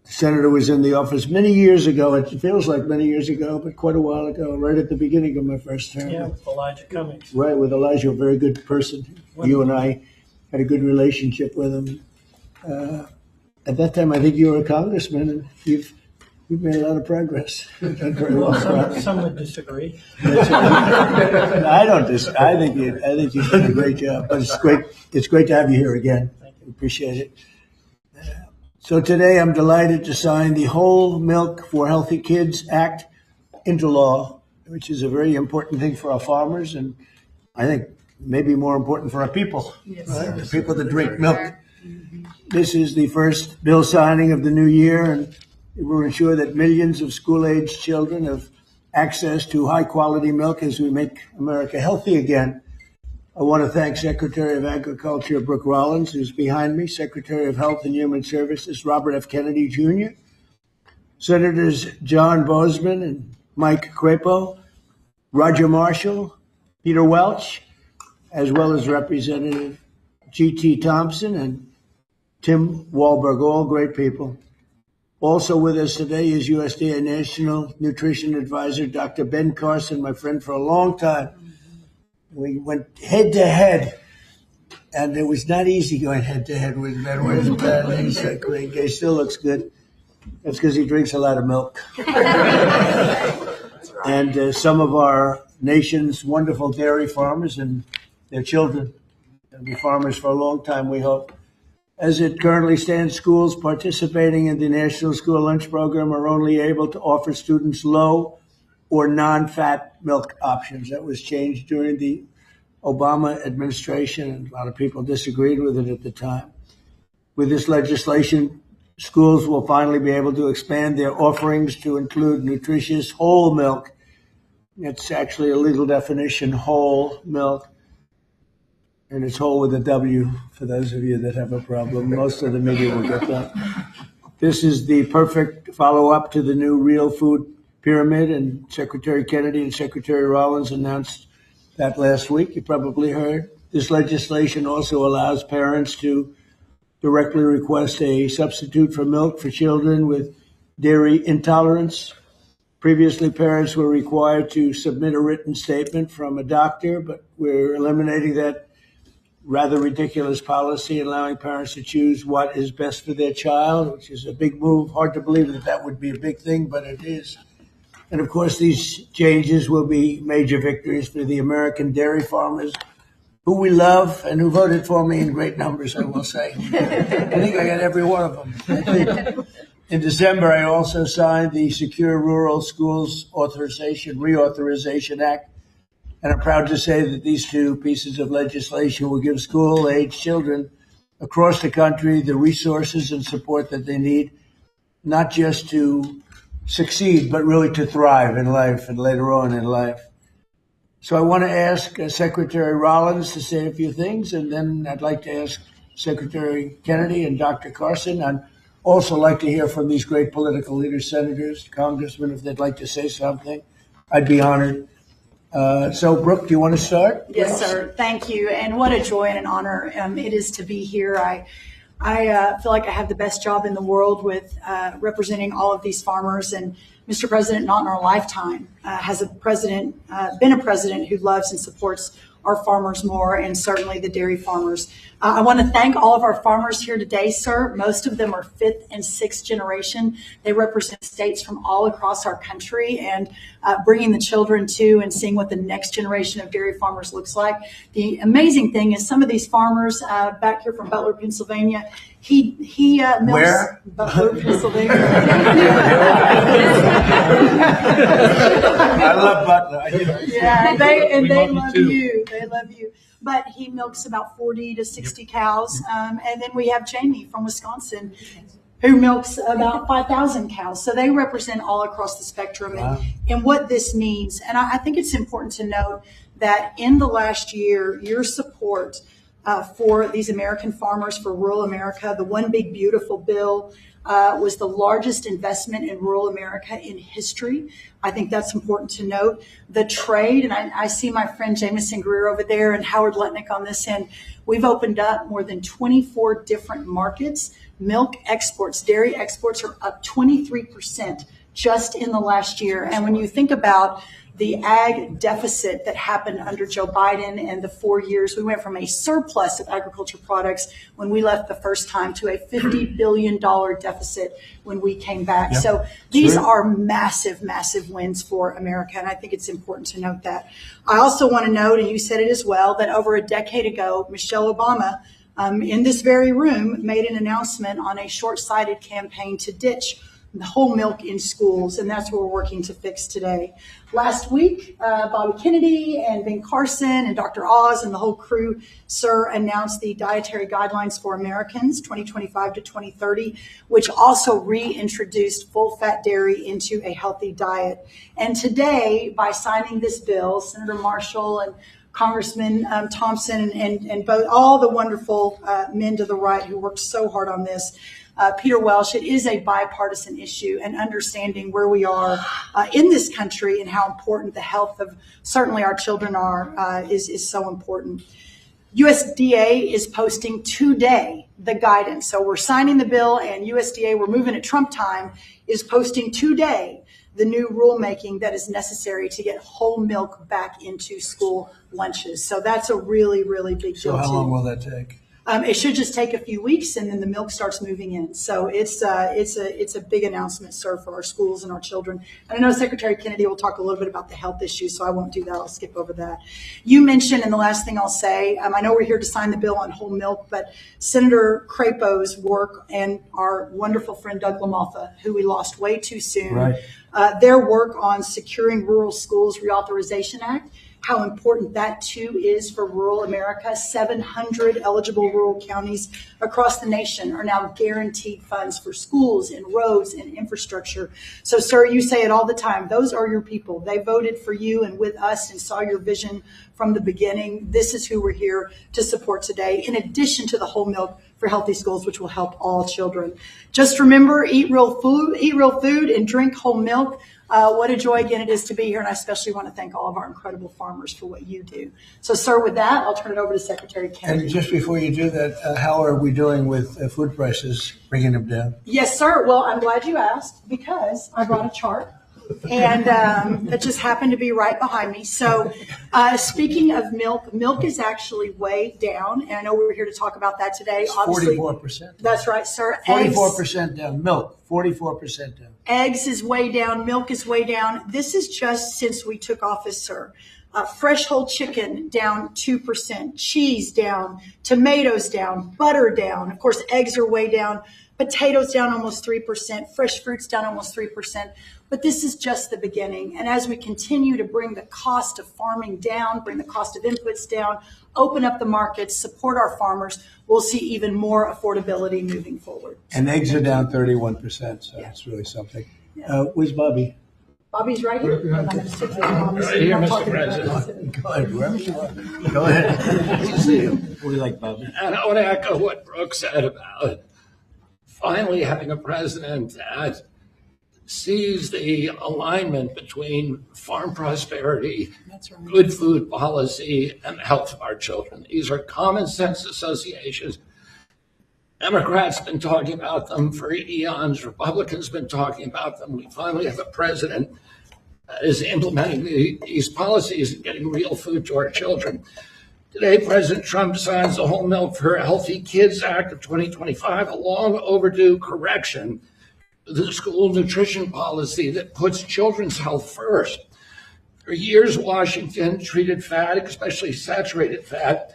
Speaker 9: senator was in the office many years ago. It feels like many years ago, but quite a while ago, right at the beginning of my first term.
Speaker 11: Yeah, with Elijah Cummings.
Speaker 9: Right, with Elijah, a very good person. You and I had a good relationship with him. At that time, I think you were a congressman, and you've made a lot of progress. You've done very well.
Speaker 11: Some would disagree.
Speaker 9: I don't disagree. I think you've done a great job. But it's great. It's great to have you here again. Appreciate it. So today, I'm delighted to sign the Whole Milk for Healthy Kids Act into law, which is a very important thing for our farmers, and I think maybe more important for our people, right? The people that drink milk. This is the first bill signing of the new year, and it will ensure that millions of school-aged children have access to high-quality milk as we make America healthy again. I want to thank Secretary of Agriculture Brooke Rollins, who's behind me, Secretary of Health and Human Services Robert F. Kennedy Jr., Senators John Boozman and Mike Crapo, Roger Marshall, Peter Welch, as well as Representative G.T. Thompson and Tim Walberg, all great people. Also with us today is USDA National Nutrition Advisor Dr. Ben Carson, my friend for a long time. We went head to head, and it was not easy going head to head with Ben. He's like, he still looks good. That's because he drinks a lot of milk. And some of our nation's wonderful dairy farmers and their children. They'll be farmers for a long time, we hope. As it currently stands, schools participating in the National School Lunch Program are only able to offer students low or non-fat milk options. That was changed during the Obama administration, and a lot of people disagreed with it at the time. With this legislation, schools will finally be able to expand their offerings to include nutritious whole milk. It's actually a legal definition, whole milk. And it's whole with a W for those of you that have a problem. Most of the media will get that. This is the perfect follow-up to the new real food pyramid, and Secretary Kennedy and Secretary Rollins announced that last week. You probably heard. This legislation also allows parents to directly request a substitute for milk for children with dairy intolerance. Previously, parents were required to submit a written statement from a doctor, but we're eliminating that rather ridiculous policy, allowing parents to choose what is best for their child, which is a big move. Hard to believe that that would be a big thing, but it is. And of course, these changes will be major victories for the American dairy farmers, who we love and who voted for me in great numbers, I will say. I think I got every one of them. In December, I also signed the Secure Rural Schools Reauthorization Act. And I'm proud to say that these two pieces of legislation will give school-age children across the country the resources and support that they need, not just to succeed, but really to thrive in life and later on in life. So I want to ask Secretary Rollins to say a few things, and then I'd like to ask Secretary Kennedy and Dr. Carson on also like to hear from these great political leaders, senators, congressmen, if they'd like to say something. I'd be honored. So, Brooke, do you want to start?
Speaker 12: Yes, sir. Thank you. And what a joy and an honor it is to be here. I feel like I have the best job in the world with representing all of these farmers. And Mr. President, not in our lifetime, has been a president who loves and supports our farmers more, and certainly the dairy farmers. I want to thank all of our farmers here today, sir. Most of them are 5th and 6th generation. They represent states from all across our country, and bringing the children to and seeing what the next generation of dairy farmers looks like. The amazing thing is some of these farmers back here from Butler, Pennsylvania, he milks
Speaker 9: Where?
Speaker 12: Butler, Pennsylvania.
Speaker 9: I love Butler.
Speaker 12: Yeah, they love you. They love you. But he milks about 40 to 60 cows. And then we have Jamie from Wisconsin, who milks about 5,000 cows. So they represent all across the spectrum.
Speaker 9: Wow.
Speaker 12: And what this means. And I think it's important to note that in the last year, your support for these American farmers, for rural America, the One Big Beautiful bill was the largest investment in rural America in history. I think that's important to note. The trade, and I see my friend Jameson Greer over there and Howard Letnick on this end, we've opened up more than 24 different markets. Milk exports, dairy exports are up 23% just in the last year. And when you think about the ag deficit that happened under Joe Biden and the 4 years, we went from a surplus of agriculture products when we left the first time to a $50 billion deficit when we came back.
Speaker 9: Yep.
Speaker 12: So these are massive, massive wins for America. And I think it's important to note that. I also want to note, and you said it as well, that over a decade ago, Michelle Obama in this very room made an announcement on a short-sighted campaign to ditch the whole milk in schools, and that's what we're working to fix today. Last week, Bobby Kennedy and Ben Carson and Dr. Oz and the whole crew, sir, announced the Dietary Guidelines for Americans 2025 to 2030, which also reintroduced full-fat dairy into a healthy diet. And today, by signing this bill, Senator Marshall and Congressman Thompson and both all the wonderful men to the right who worked so hard on this, Peter Welsh, it is a bipartisan issue, and understanding where we are in this country and how important the health of certainly our children are is so important. USDA is posting today the guidance. So we're signing the bill, and USDA, we're moving at Trump time, is posting today the new rulemaking that is necessary to get whole milk back into school lunches. So that's a really, really big deal.
Speaker 9: So how long will that take?
Speaker 12: It should just take a few weeks, and then the milk starts moving in. So it's a big announcement, sir, for our schools and our children. And I know Secretary Kennedy will talk a little bit about the health issues, so I won't do that. I'll skip over that. You mentioned, and the last thing I'll say, I know we're here to sign the bill on whole milk, but Senator Crapo's work and our wonderful friend Doug LaMalfa, who we lost way too soon,
Speaker 9: Right.
Speaker 12: Their work on securing Rural Schools Reauthorization Act, how important that too is for rural America. 700 eligible rural counties across the nation are now guaranteed funds for schools and roads and infrastructure. So, sir, you say it all the time. Those are your people. They voted for you and with us and saw your vision from the beginning. This is who we're here to support today, in addition to the whole milk for healthy schools, which will help all children. Just remember, eat real food and drink whole milk. What a joy again it is to be here, and I especially want to thank all of our incredible farmers for what you do. So, sir, with that, I'll turn it over to Secretary Kennedy.
Speaker 9: And just before you do that, how are we doing with food prices, bringing them down?
Speaker 12: Yes, sir. Well, I'm glad you asked, because I brought a chart, and it just happened to be right behind me. So speaking of milk is actually way down, and I know we're here to talk about that today. Obviously,
Speaker 9: 44%.
Speaker 12: That's right, sir.
Speaker 9: 44% down. Milk, 44% down.
Speaker 12: Eggs is way down. Milk is way down. This is just since we took office, sir. Fresh whole chicken down 2%, cheese down, tomatoes down, butter down. Of course, eggs are way down. Potatoes down almost 3%, fresh fruits down almost 3%. But this is just the beginning. And as we continue to bring the cost of farming down, bring the cost of inputs down, open up the markets, support our farmers, we'll see even more affordability moving forward.
Speaker 9: And eggs are down 31%, so that's really something. Where's Bobby?
Speaker 12: Bobby's right here. I'm going to sit there.
Speaker 9: Right here, Mr. President. Go ahead, wherever you want. Go ahead. Good to see you. What do you like, Bobby?
Speaker 13: And I want to echo what Brooke said about
Speaker 8: finally having a president that sees the alignment between farm prosperity, good food policy, and the health of our children. These are common sense associations. Democrats have been talking about them for eons. Republicans have been talking about them. We finally have a president that is implementing these policies and getting real food to our children. Today, President Trump signs the Whole Milk for Healthy Kids Act of 2025, a long overdue correction to the school nutrition policy that puts children's health first. For years, Washington treated fat, especially saturated fat,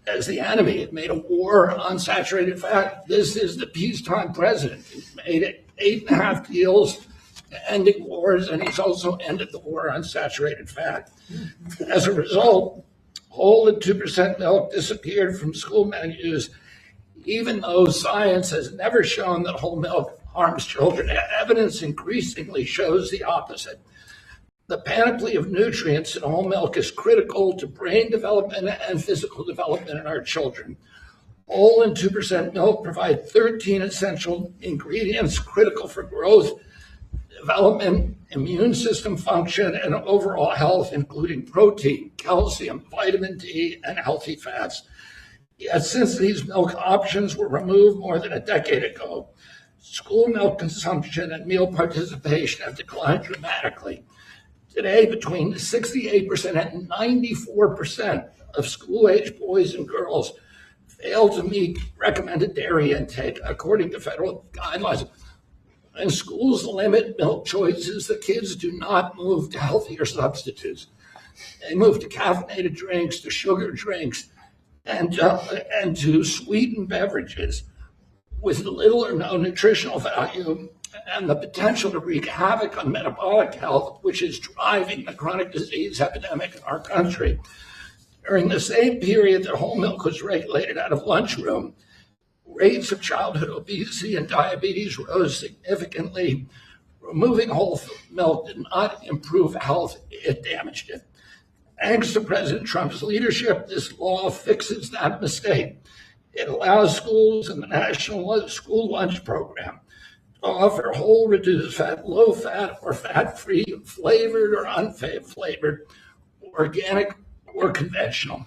Speaker 8: as the enemy. It made a war on saturated fat. This is the peacetime president. He made it 8.5 deals ending wars, and he's also ended the war on saturated fat. As a result, whole and 2% milk disappeared from school menus, even though science has never shown that whole milk harms children. Evidence increasingly shows the opposite. The panoply of nutrients in whole milk is critical to brain development and physical development in our children. Whole and 2% milk provide 13 essential ingredients critical for growth, development, immune system function, and overall health, including protein, calcium, vitamin D, and healthy fats. Yet since these milk options were removed more than a decade ago, school milk consumption and meal participation have declined dramatically. Today, between 68% and 94% of school-age boys and girls fail to meet recommended dairy intake, according to federal guidelines. When schools limit milk choices, the kids do not move to healthier substitutes. They move to caffeinated drinks, to sugar drinks, and to sweetened beverages with little or no nutritional value and the potential to wreak havoc on metabolic health, which is driving the chronic disease epidemic in our country. During the same period that whole milk was regulated out of lunchroom, rates of childhood obesity and diabetes rose significantly. Removing whole milk did not improve health, it damaged it. Thanks to President Trump's leadership, this law fixes that mistake. It allows schools in the National School Lunch Program to offer whole, reduced fat, low fat, or fat-free, flavored or unflavored, organic or conventional.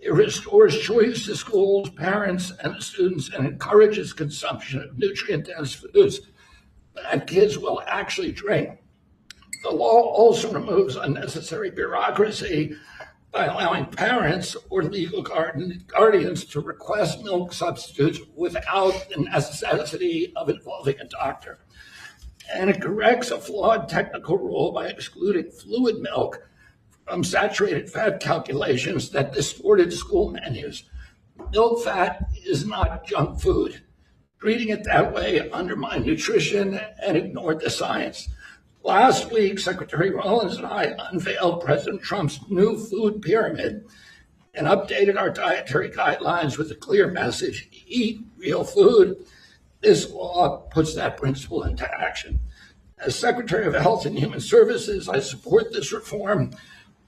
Speaker 8: It restores choice to schools, parents, and students, and encourages consumption of nutrient-dense foods that kids will actually drink. The law also removes unnecessary bureaucracy by allowing parents or legal guardians to request milk substitutes without the necessity of involving a doctor. And it corrects a flawed technical rule by excluding fluid milk from saturated fat calculations that distorted school menus. Milk fat is not junk food. Treating it that way undermined nutrition and ignored the science. Last week, Secretary Rollins and I unveiled President Trump's new food pyramid and updated our dietary guidelines with a clear message: eat real food. This law puts that principle into action. As Secretary of Health and Human Services, I support this reform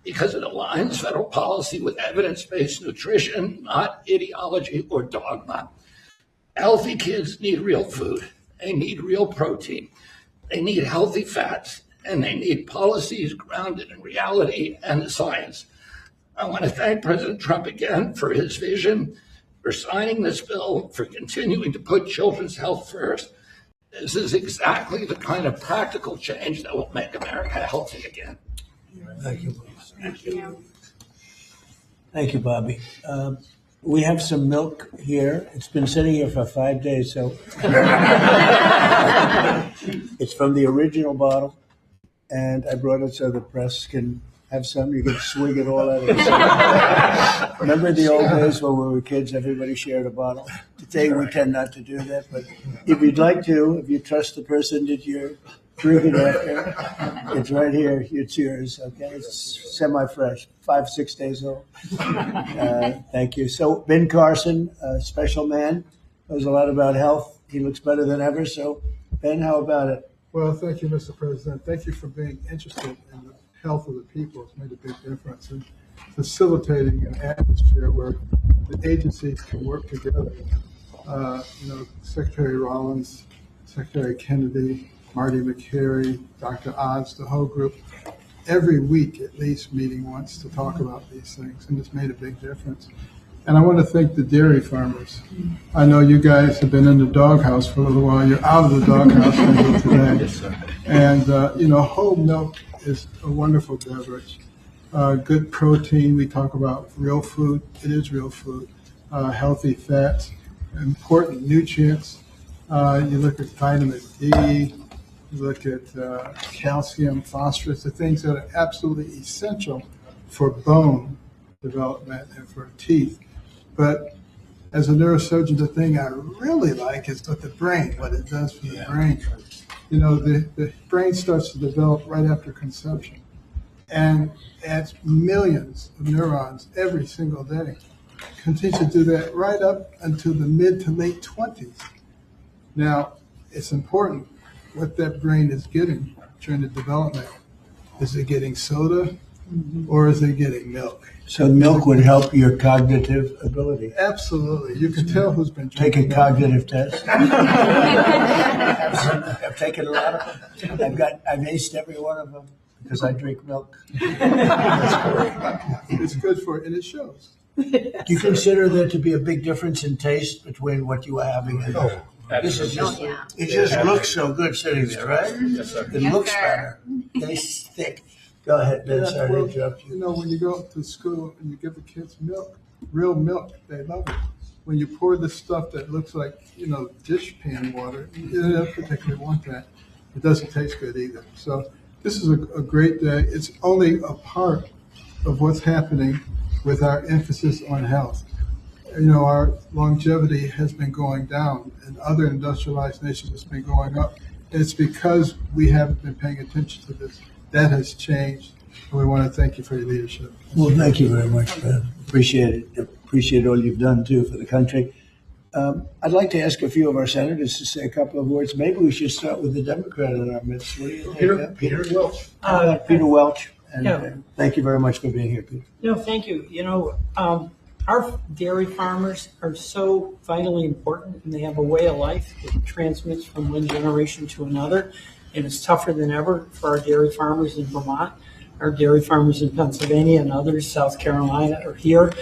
Speaker 8: because it aligns federal policy with evidence-based nutrition, not ideology or dogma. Healthy kids need real food. They need real protein. They need healthy fats, and they need policies grounded in reality and science. I want to thank President Trump again for his vision, for signing this bill, for continuing to put children's health first. This is exactly the kind of practical change that will make America healthy again.
Speaker 13: Thank you.
Speaker 8: Thank you.
Speaker 13: Thank you, Bobby. We have some milk here. It's been sitting here for 5 days, so it's from the original bottle, and I brought it so the press can have some. You can swig it all out of it. Remember the old days when we were kids, everybody shared a bottle? Today we tend not to do that, but if you'd like to, if you trust the person that you're drinking after, it's right here. It's yours, okay? It's semi-fresh, 5-6 days old. Thank you. So Ben Carson, special man, knows a lot about health. He looks better than ever. So Ben, how about it?
Speaker 15: Well, thank you, Mr. President. Thank you for being interested in the health of the people. It's made a big difference in facilitating an atmosphere where the agencies can work together Secretary Rollins, Secretary Kennedy, Marty McCary, Dr. Oz, the whole group, every week at least meeting once to talk about these things, and it's made a big difference. And I want to thank the dairy farmers. I know you guys have been in the doghouse for a little while. You're out of the doghouse today.
Speaker 4: Yes, sir.
Speaker 15: And, whole milk is a wonderful beverage. Good protein. We talk about real food. It is real food. Healthy fats, important nutrients. You look at vitamin D, you look at calcium, phosphorus, the things that are absolutely essential for bone development and for teeth. But as a neurosurgeon, the thing I really like is with the brain, what it does for the brain. The brain starts to develop right after conception and adds millions of neurons every single day. Continues to do that right up until the mid to late 20s. Now, it's important what that brain is getting during the development. Is it getting soda or is it getting milk?
Speaker 13: So milk would help your cognitive ability.
Speaker 15: Absolutely. You can tell who's been
Speaker 13: Taking
Speaker 15: drinking
Speaker 13: cognitive tests. I've taken a lot of them. I've aced every one of them because I drink milk.
Speaker 15: It's good for it, and it shows.
Speaker 13: Do you consider there to be a big difference in taste between what you are having and this is just, it just looks so good sitting there, right?
Speaker 15: Yes, sir.
Speaker 13: It looks better. Tastes thick. Go ahead, Ben. Sorry to interrupt you.
Speaker 15: When you go to school and you give the kids milk, real milk, they love it. When you pour the stuff that looks like, dish pan water, they don't particularly want that. It doesn't taste good either. So this is a great day. It's only a part of what's happening with our emphasis on health. Our longevity has been going down, and other industrialized nations it's been going up. It's because we haven't been paying attention to this. That has changed, and we want to thank you for your leadership.
Speaker 13: Well, thank you very much, Ben. Appreciate it. Appreciate all you've done, too, for the country. I'd like to ask a few of our senators to say a couple of words. Maybe we should start with the Democrat in our midst. What do you think?
Speaker 11: Peter Welch.
Speaker 13: Peter Welch. And
Speaker 11: Yeah.
Speaker 13: Thank you very much for being here, Peter.
Speaker 11: No, thank you. Our dairy farmers are so vitally important, and they have a way of life that transmits from one generation to another. And it's tougher than ever for our dairy farmers in Vermont, our dairy farmers in Pennsylvania, and others, South Carolina, are here.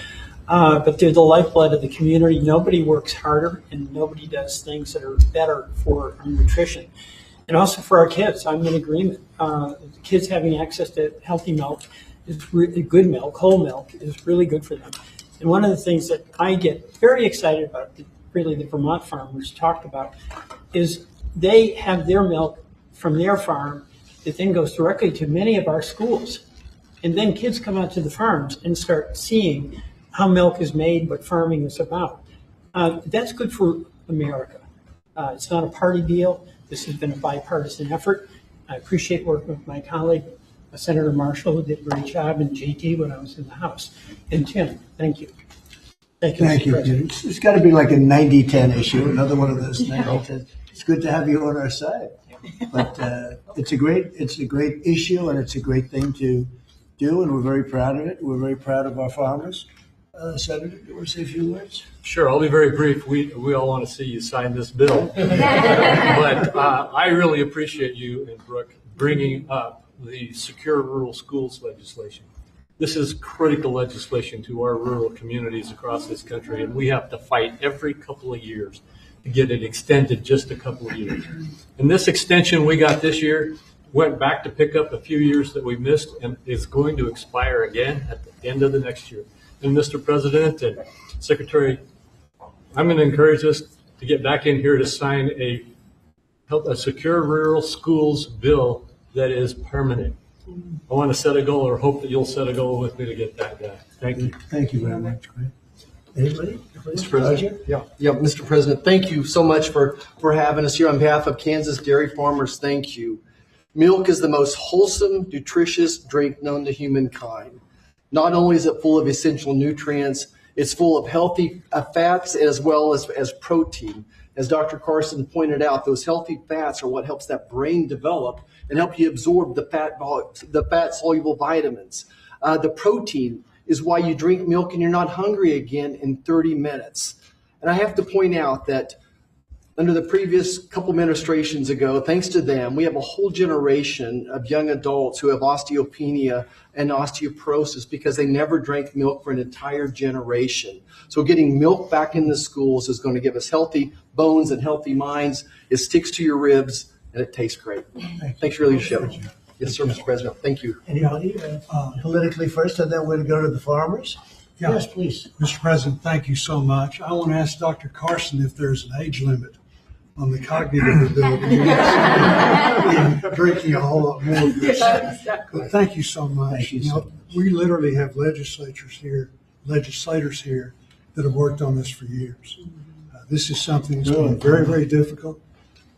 Speaker 11: But they're the lifeblood of the community. Nobody works harder, and nobody does things that are better for our nutrition. And also for our kids, I'm in agreement. The kids having access to healthy milk is really good milk, whole milk, is really good for them. And one of the things that I get very excited about, that really the Vermont farmers talked about, is they have their milk from their farm that then goes directly to many of our schools. And then kids come out to the farms and start seeing how milk is made, what farming is about. That's good for America. It's not a party deal. This has been a bipartisan effort. I appreciate working with my colleague, Senator Marshall, who did a great job, and JT when I was in the House. And Tim, thank you.
Speaker 13: Thank you, Peter. It's got to be like a 90-10 issue, another one of those things. It's good to have you on our side. But it's a great issue, and it's a great thing to do, and we're very proud of it. We're very proud of our farmers. Senator, do you want to say a few words?
Speaker 22: Sure, I'll be very brief. We all want to see you sign this bill. But I really appreciate you and Brooke bringing up the Secure Rural Schools legislation. This is critical legislation to our rural communities across this country, and we have to fight every couple of years to get it extended just a couple of years. And this extension we got this year went back to pick up a few years that we missed, and is going to expire again at the end of the next year. And Mr. President and Secretary, I'm going to encourage us to get back in here to sign a Secure Rural Schools bill that is permanent. I want to set a goal, or hope that you'll set a goal with me to get that done. Thank you.
Speaker 13: Thank you very much. Anybody?
Speaker 14: Mr. President? Yeah, Mr. President, thank you so much for having us here. On behalf of Kansas dairy farmers, thank you. Milk is the most wholesome, nutritious drink known to humankind. Not only is it full of essential nutrients, it's full of healthy fats as well as protein. As Dr. Carson pointed out, those healthy fats are what helps that brain develop and help you absorb the fat-soluble vitamins. The protein is why you drink milk and you're not hungry again in 30 minutes. And I have to point out that under the previous couple administrations ago, thanks to them, we have a whole generation of young adults who have osteopenia and osteoporosis because they never drank milk for an entire generation. So getting milk back in the schools is going to give us healthy bones and healthy minds. It sticks to your ribs, and it tastes great. Thanks for your leadership. Yes, sir, Mr. President. Thank you.
Speaker 9: Anybody? Politically first, and then we'll go to the farmers.
Speaker 4: Yeah.
Speaker 9: Yes, please.
Speaker 4: Mr. President, thank you so much. I want to ask Dr. Carson if there's an age limit on the cognitive ability. Drinking a whole lot more of this. But thank you so much.
Speaker 9: Thank you so much.
Speaker 4: We literally have legislators here that have worked on this for years. This is something that's been very, very difficult.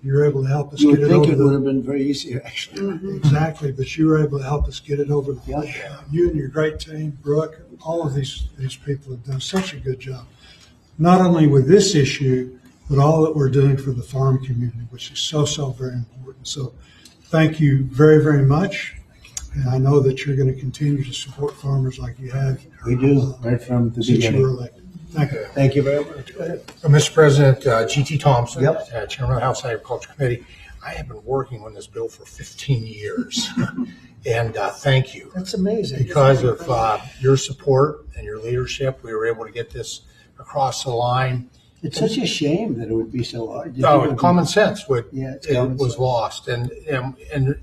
Speaker 4: You're able to help us
Speaker 9: You
Speaker 4: get
Speaker 9: would
Speaker 4: it
Speaker 9: think
Speaker 4: over
Speaker 9: it would have been very easy, actually.
Speaker 4: Exactly, but you were able to help us get it over the finish. You and your great team, Brooke, all of these people have done such a good job. Not only with this issue, but all that we're doing for the farm community, which is so, so very important. So thank you very, very much. And I know that you're going to continue to support farmers like you have.
Speaker 9: We do, right from the
Speaker 4: since
Speaker 9: beginning.
Speaker 4: you were elected. Thank you.
Speaker 9: Thank you very much. Go ahead.
Speaker 17: Mr. President, G.T. Thompson,
Speaker 9: Yep.
Speaker 17: Chairman of the House Agriculture Committee. I have been working on this bill for 15 years, and thank you.
Speaker 9: That's amazing.
Speaker 17: Because of your support and your leadership, we were able to get this across the line.
Speaker 9: It's such a shame that it would be so hard.
Speaker 17: Common sense was
Speaker 9: sense.
Speaker 17: lost, and in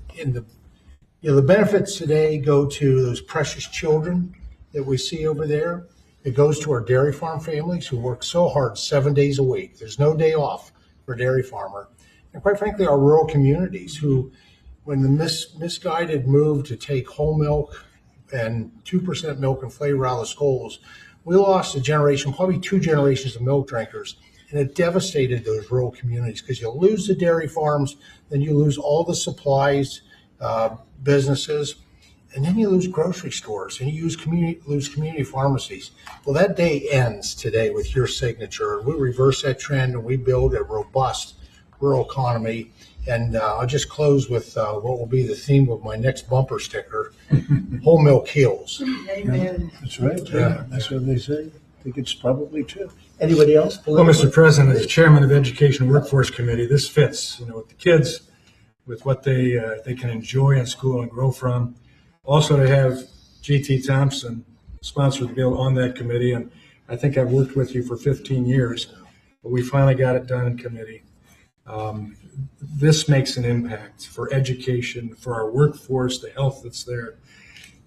Speaker 17: the benefits today go to those precious children that we see over there. It goes to our dairy farm families who work so hard 7 days a week. There's no day off for a dairy farmer. And quite frankly, our rural communities who, when the misguided move to take whole milk and 2% milk and flavor out of the schools, we lost a generation, probably 2 generations of milk drinkers. And it devastated those rural communities because you lose the dairy farms, then you lose all the supplies, businesses, and then you lose grocery stores and you lose community pharmacies. Well, that day ends today with your signature. We reverse that trend and we build a robust rural economy. And I'll just close with what will be the theme of my next bumper sticker, whole milk heals.
Speaker 9: Amen. That's right. Yeah. That's what they say. I think it's probably true. Anybody else?
Speaker 4: Well, Mr. President, as Chairman of the Education Workforce Committee, this fits, with the kids, with what they can enjoy in school and grow from. Also to have G.T. Thompson sponsor the bill on that committee, and I think I've worked with you for 15 years, but we finally got it done in committee. This makes an impact for education, for our workforce, the health that's there,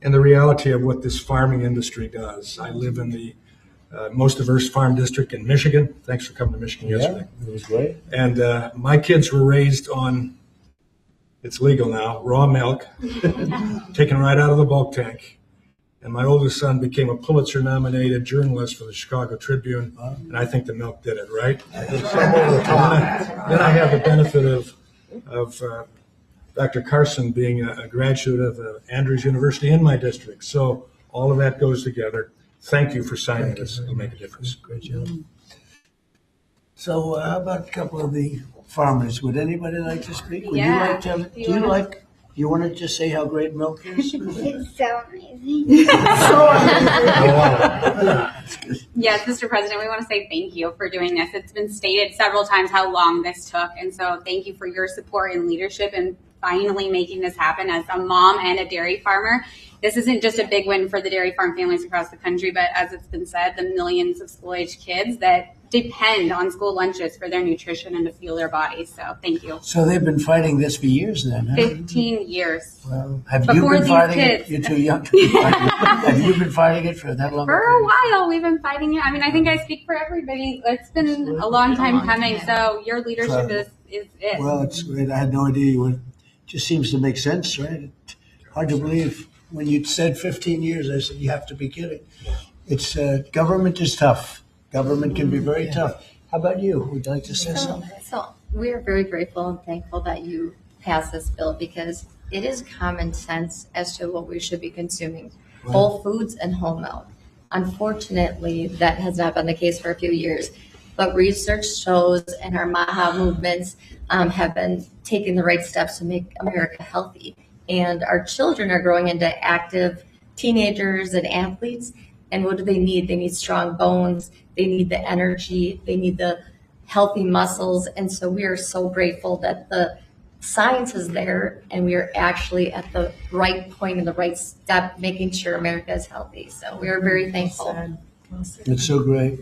Speaker 4: and the reality of what this farming industry does. I live in the most diverse farm district in Michigan. Thanks for coming to Michigan yesterday.
Speaker 9: It was great.
Speaker 4: And my kids were raised on, it's legal now, raw milk, taken right out of the bulk tank. And my oldest son became a Pulitzer-nominated journalist for the Chicago Tribune, and I think the milk did it, right? Then I have the benefit of Dr. Carson being a graduate of Andrews University in my district. So all of that goes together. Thank you for signing this. It'll make a difference.
Speaker 9: Great job. So how about a couple of the farmers? Would anybody like to speak? Would you like to? You want to just say how great milk is?
Speaker 18: It's so amazing.
Speaker 24: Yes, Mr. President, we want to say thank you for doing this. It's been stated several times how long this took, and so thank you for your support and leadership and finally making this happen. As a mom and a dairy farmer, this isn't just a big win for the dairy farm families across the country, but as it's been said, the millions of school-age kids that depend on school lunches for their nutrition and to fuel their bodies. So thank you.
Speaker 9: So they've been fighting this for years then, huh?
Speaker 24: 15 years.
Speaker 9: Well, have you been fighting it? You're too young to be fighting it. Have you been fighting it for that long?
Speaker 24: For a while, we've been fighting it. I mean, I think I speak for everybody. It's been a long time coming. So your leadership is it.
Speaker 9: Well, it's great. I had no idea. It just seems to make sense, right? Hard to believe. When you said 15 years, I said, you have to be kidding. It's government is tough. Government can be very tough. How about you? Would you like to say something?
Speaker 25: So we are very grateful and thankful that you passed this bill because it is common sense as to what we should be consuming. Right. Whole foods and whole milk. Unfortunately, that has not been the case for a few years. But research shows and our MAHA movements have been taking the right steps to make America healthy. And our children are growing into active teenagers and athletes. And what do they need? They need strong bones. They need the energy. They need the healthy muscles. And so we are so grateful that the science is there and we are actually at the right point in the right step, making sure America is healthy. So we are very thankful.
Speaker 13: It's so great.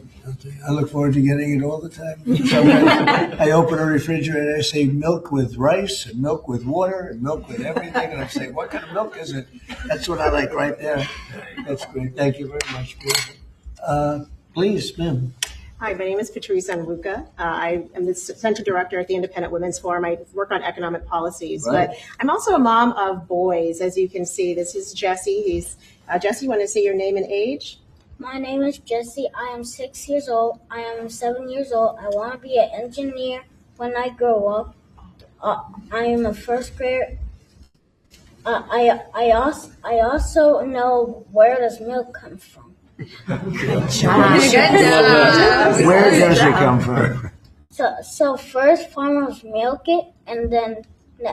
Speaker 13: I look forward to getting it all the time. Sometimes I open a refrigerator, I say milk with rice and milk with water and milk with everything. And I say, what kind of milk is it? That's what I like right there. That's great. Thank you very much. Please, ma'am.
Speaker 6: Hi, my name is Patrice Anwuka. I am the Center Director at the Independent Women's Forum. I work on economic policies, but I'm also a mom of boys. As you can see, this is Jesse. Jesse, you want to say your name and age?
Speaker 18: My name is Jesse. I am 6 years old. I am 7 years old. I want to be an engineer when I grow up. I am a first grader. I also know where does milk come from.
Speaker 13: Good job. Where does it come from?
Speaker 18: So first farmers milk it, and then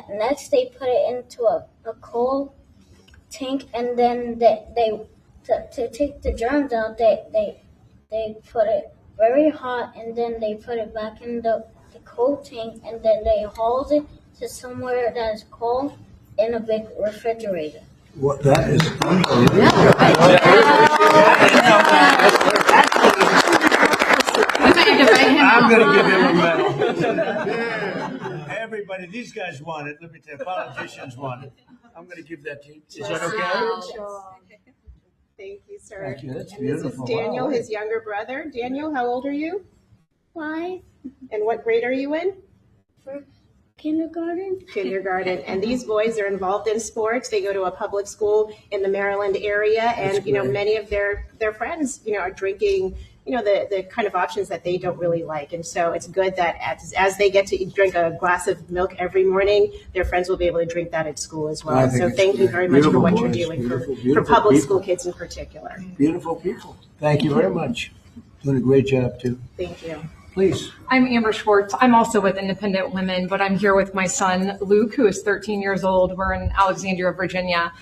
Speaker 18: next they put it into a coal tank, and then they to take the germs out, they put it very hot, and then they put it back in the coal tank, and then they haul it to somewhere that is cold in a big refrigerator.
Speaker 13: What, that is unbelievable. I'm going to give him a medal. Everybody, these guys want it. Let me tell you, politicians want it. I'm going to give that to you. Is that okay?
Speaker 6: Thank you, sir.
Speaker 13: Thank you. That's
Speaker 6: and
Speaker 13: beautiful.
Speaker 6: This is Daniel,
Speaker 13: wow.
Speaker 6: His younger brother. Daniel, how old are you?
Speaker 18: 5.
Speaker 6: And what grade are you in?
Speaker 18: For kindergarten.
Speaker 6: Kindergarten. And these boys are involved in sports. They go to a public school in the Maryland area, and many of their friends, are drinking, the kind of options that they don't really like. And so it's good that as they get to drink a glass of milk every morning, their friends will be able to drink that at school as well. So thank you very much for what you're doing for public school kids in particular.
Speaker 13: Beautiful people. Thank you very much. Doing a great job too.
Speaker 6: Thank you.
Speaker 13: Please.
Speaker 19: I'm Amber Schwartz. I'm also with Independent Women, but I'm here with my son, Luke, who is 13 years old. We're in Alexandria, Virginia.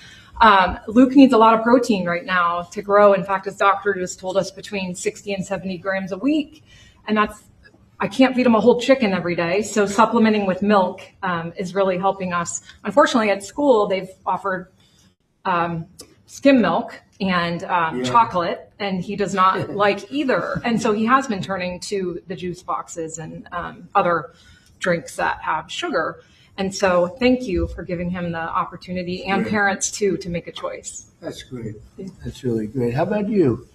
Speaker 19: Luke needs a lot of protein right now to grow. In fact, his doctor just told us between 60 and 70 grams a week. And I can't feed him a whole chicken every day. So supplementing with milk is really helping us. Unfortunately, at school, they've offered skim milk and chocolate, and he does not like either. And so he has been turning to the juice boxes and other drinks that have sugar. And so thank you for giving him the opportunity, and parents too, to make a choice.
Speaker 13: That's great. That's really great. How about you?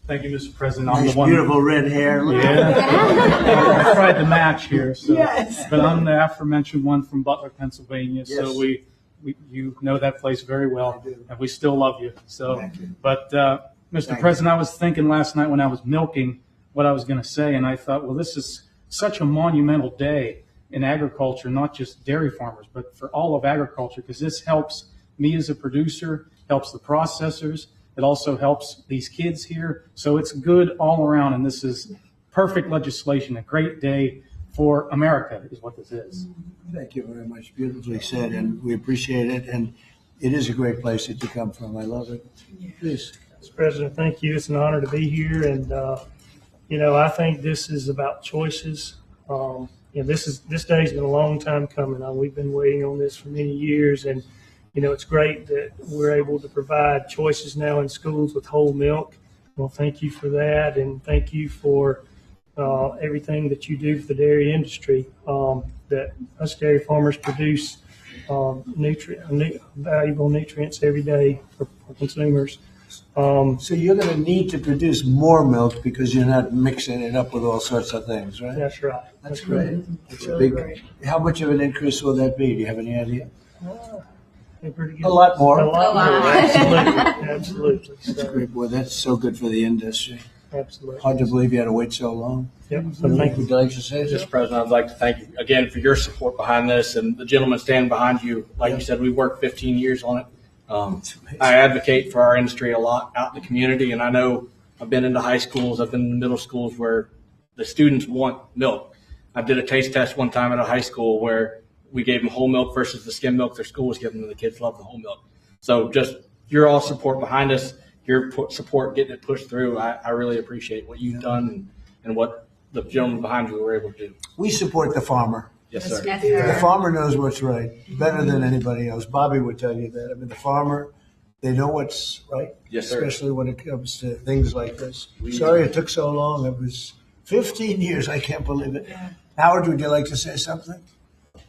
Speaker 20: Thank you, Mr. President. I'm
Speaker 13: Nice,
Speaker 20: the one.
Speaker 13: beautiful red hair.
Speaker 20: I tried to match here, so.
Speaker 13: Yes.
Speaker 20: But I'm the aforementioned one from Butler, Pennsylvania.
Speaker 13: Yes.
Speaker 20: So you know that place very well, and we still love you. So, but Mr. President, I was thinking last night when I was milking what I was going to say, and I thought, well, this is such a monumental day in agriculture, not just dairy farmers, but for all of agriculture, because this helps me as a producer, helps the processors. It also helps these kids here. So it's good all around, and this is perfect legislation, a great day for America is what this is.
Speaker 13: Thank you very much. Beautifully said, and we appreciate it. And it is a great place that you come from. I love it. Please.
Speaker 21: Mr. President, thank you. It's an honor to be here. And, I think this is about choices. This day's been a long time coming. We've been waiting on this for many years. And, it's great that we're able to provide choices now in schools with whole milk. Well, thank you for that. And thank you for everything that you do for the dairy industry, that us dairy farmers produce valuable nutrients every day for consumers.
Speaker 13: So you're going to need to produce more milk because you're not mixing it up with all sorts of things, right?
Speaker 21: That's right.
Speaker 13: That's great. It's a big. How much of an increase will that be? Do you have any idea? A lot more.
Speaker 21: A lot more. Absolutely. Absolutely.
Speaker 13: That's great, boy. That's so good for the industry.
Speaker 21: Absolutely.
Speaker 13: Hard to believe you had to wait so long.
Speaker 21: Yep.
Speaker 13: So thank you. Would you like to say
Speaker 23: Mr. President, I'd like to thank you again for your support behind this, and the gentleman standing behind you. Like you said, we worked 15 years on it. I advocate for our industry a lot out in the community, and I know I've been into high schools, I've been in middle schools where the students want milk. I did a taste test one time at a high school where we gave them whole milk versus the skim milk their school was giving them. The kids love the whole milk. So just your all support behind us your support getting it pushed through. I really appreciate what you've done and what the gentleman behind you were able to do.
Speaker 13: We support the farmer.
Speaker 23: Yes, sir.
Speaker 24: Yes, sir.
Speaker 13: The farmer knows what's right better than anybody else. Bobby would tell you that. I mean, the farmer, they know what's right.
Speaker 23: Yes, sir.
Speaker 13: Especially when it comes to things like this. Sorry it took so long. It was 15 years. I can't believe it. Howard, would you like to say something?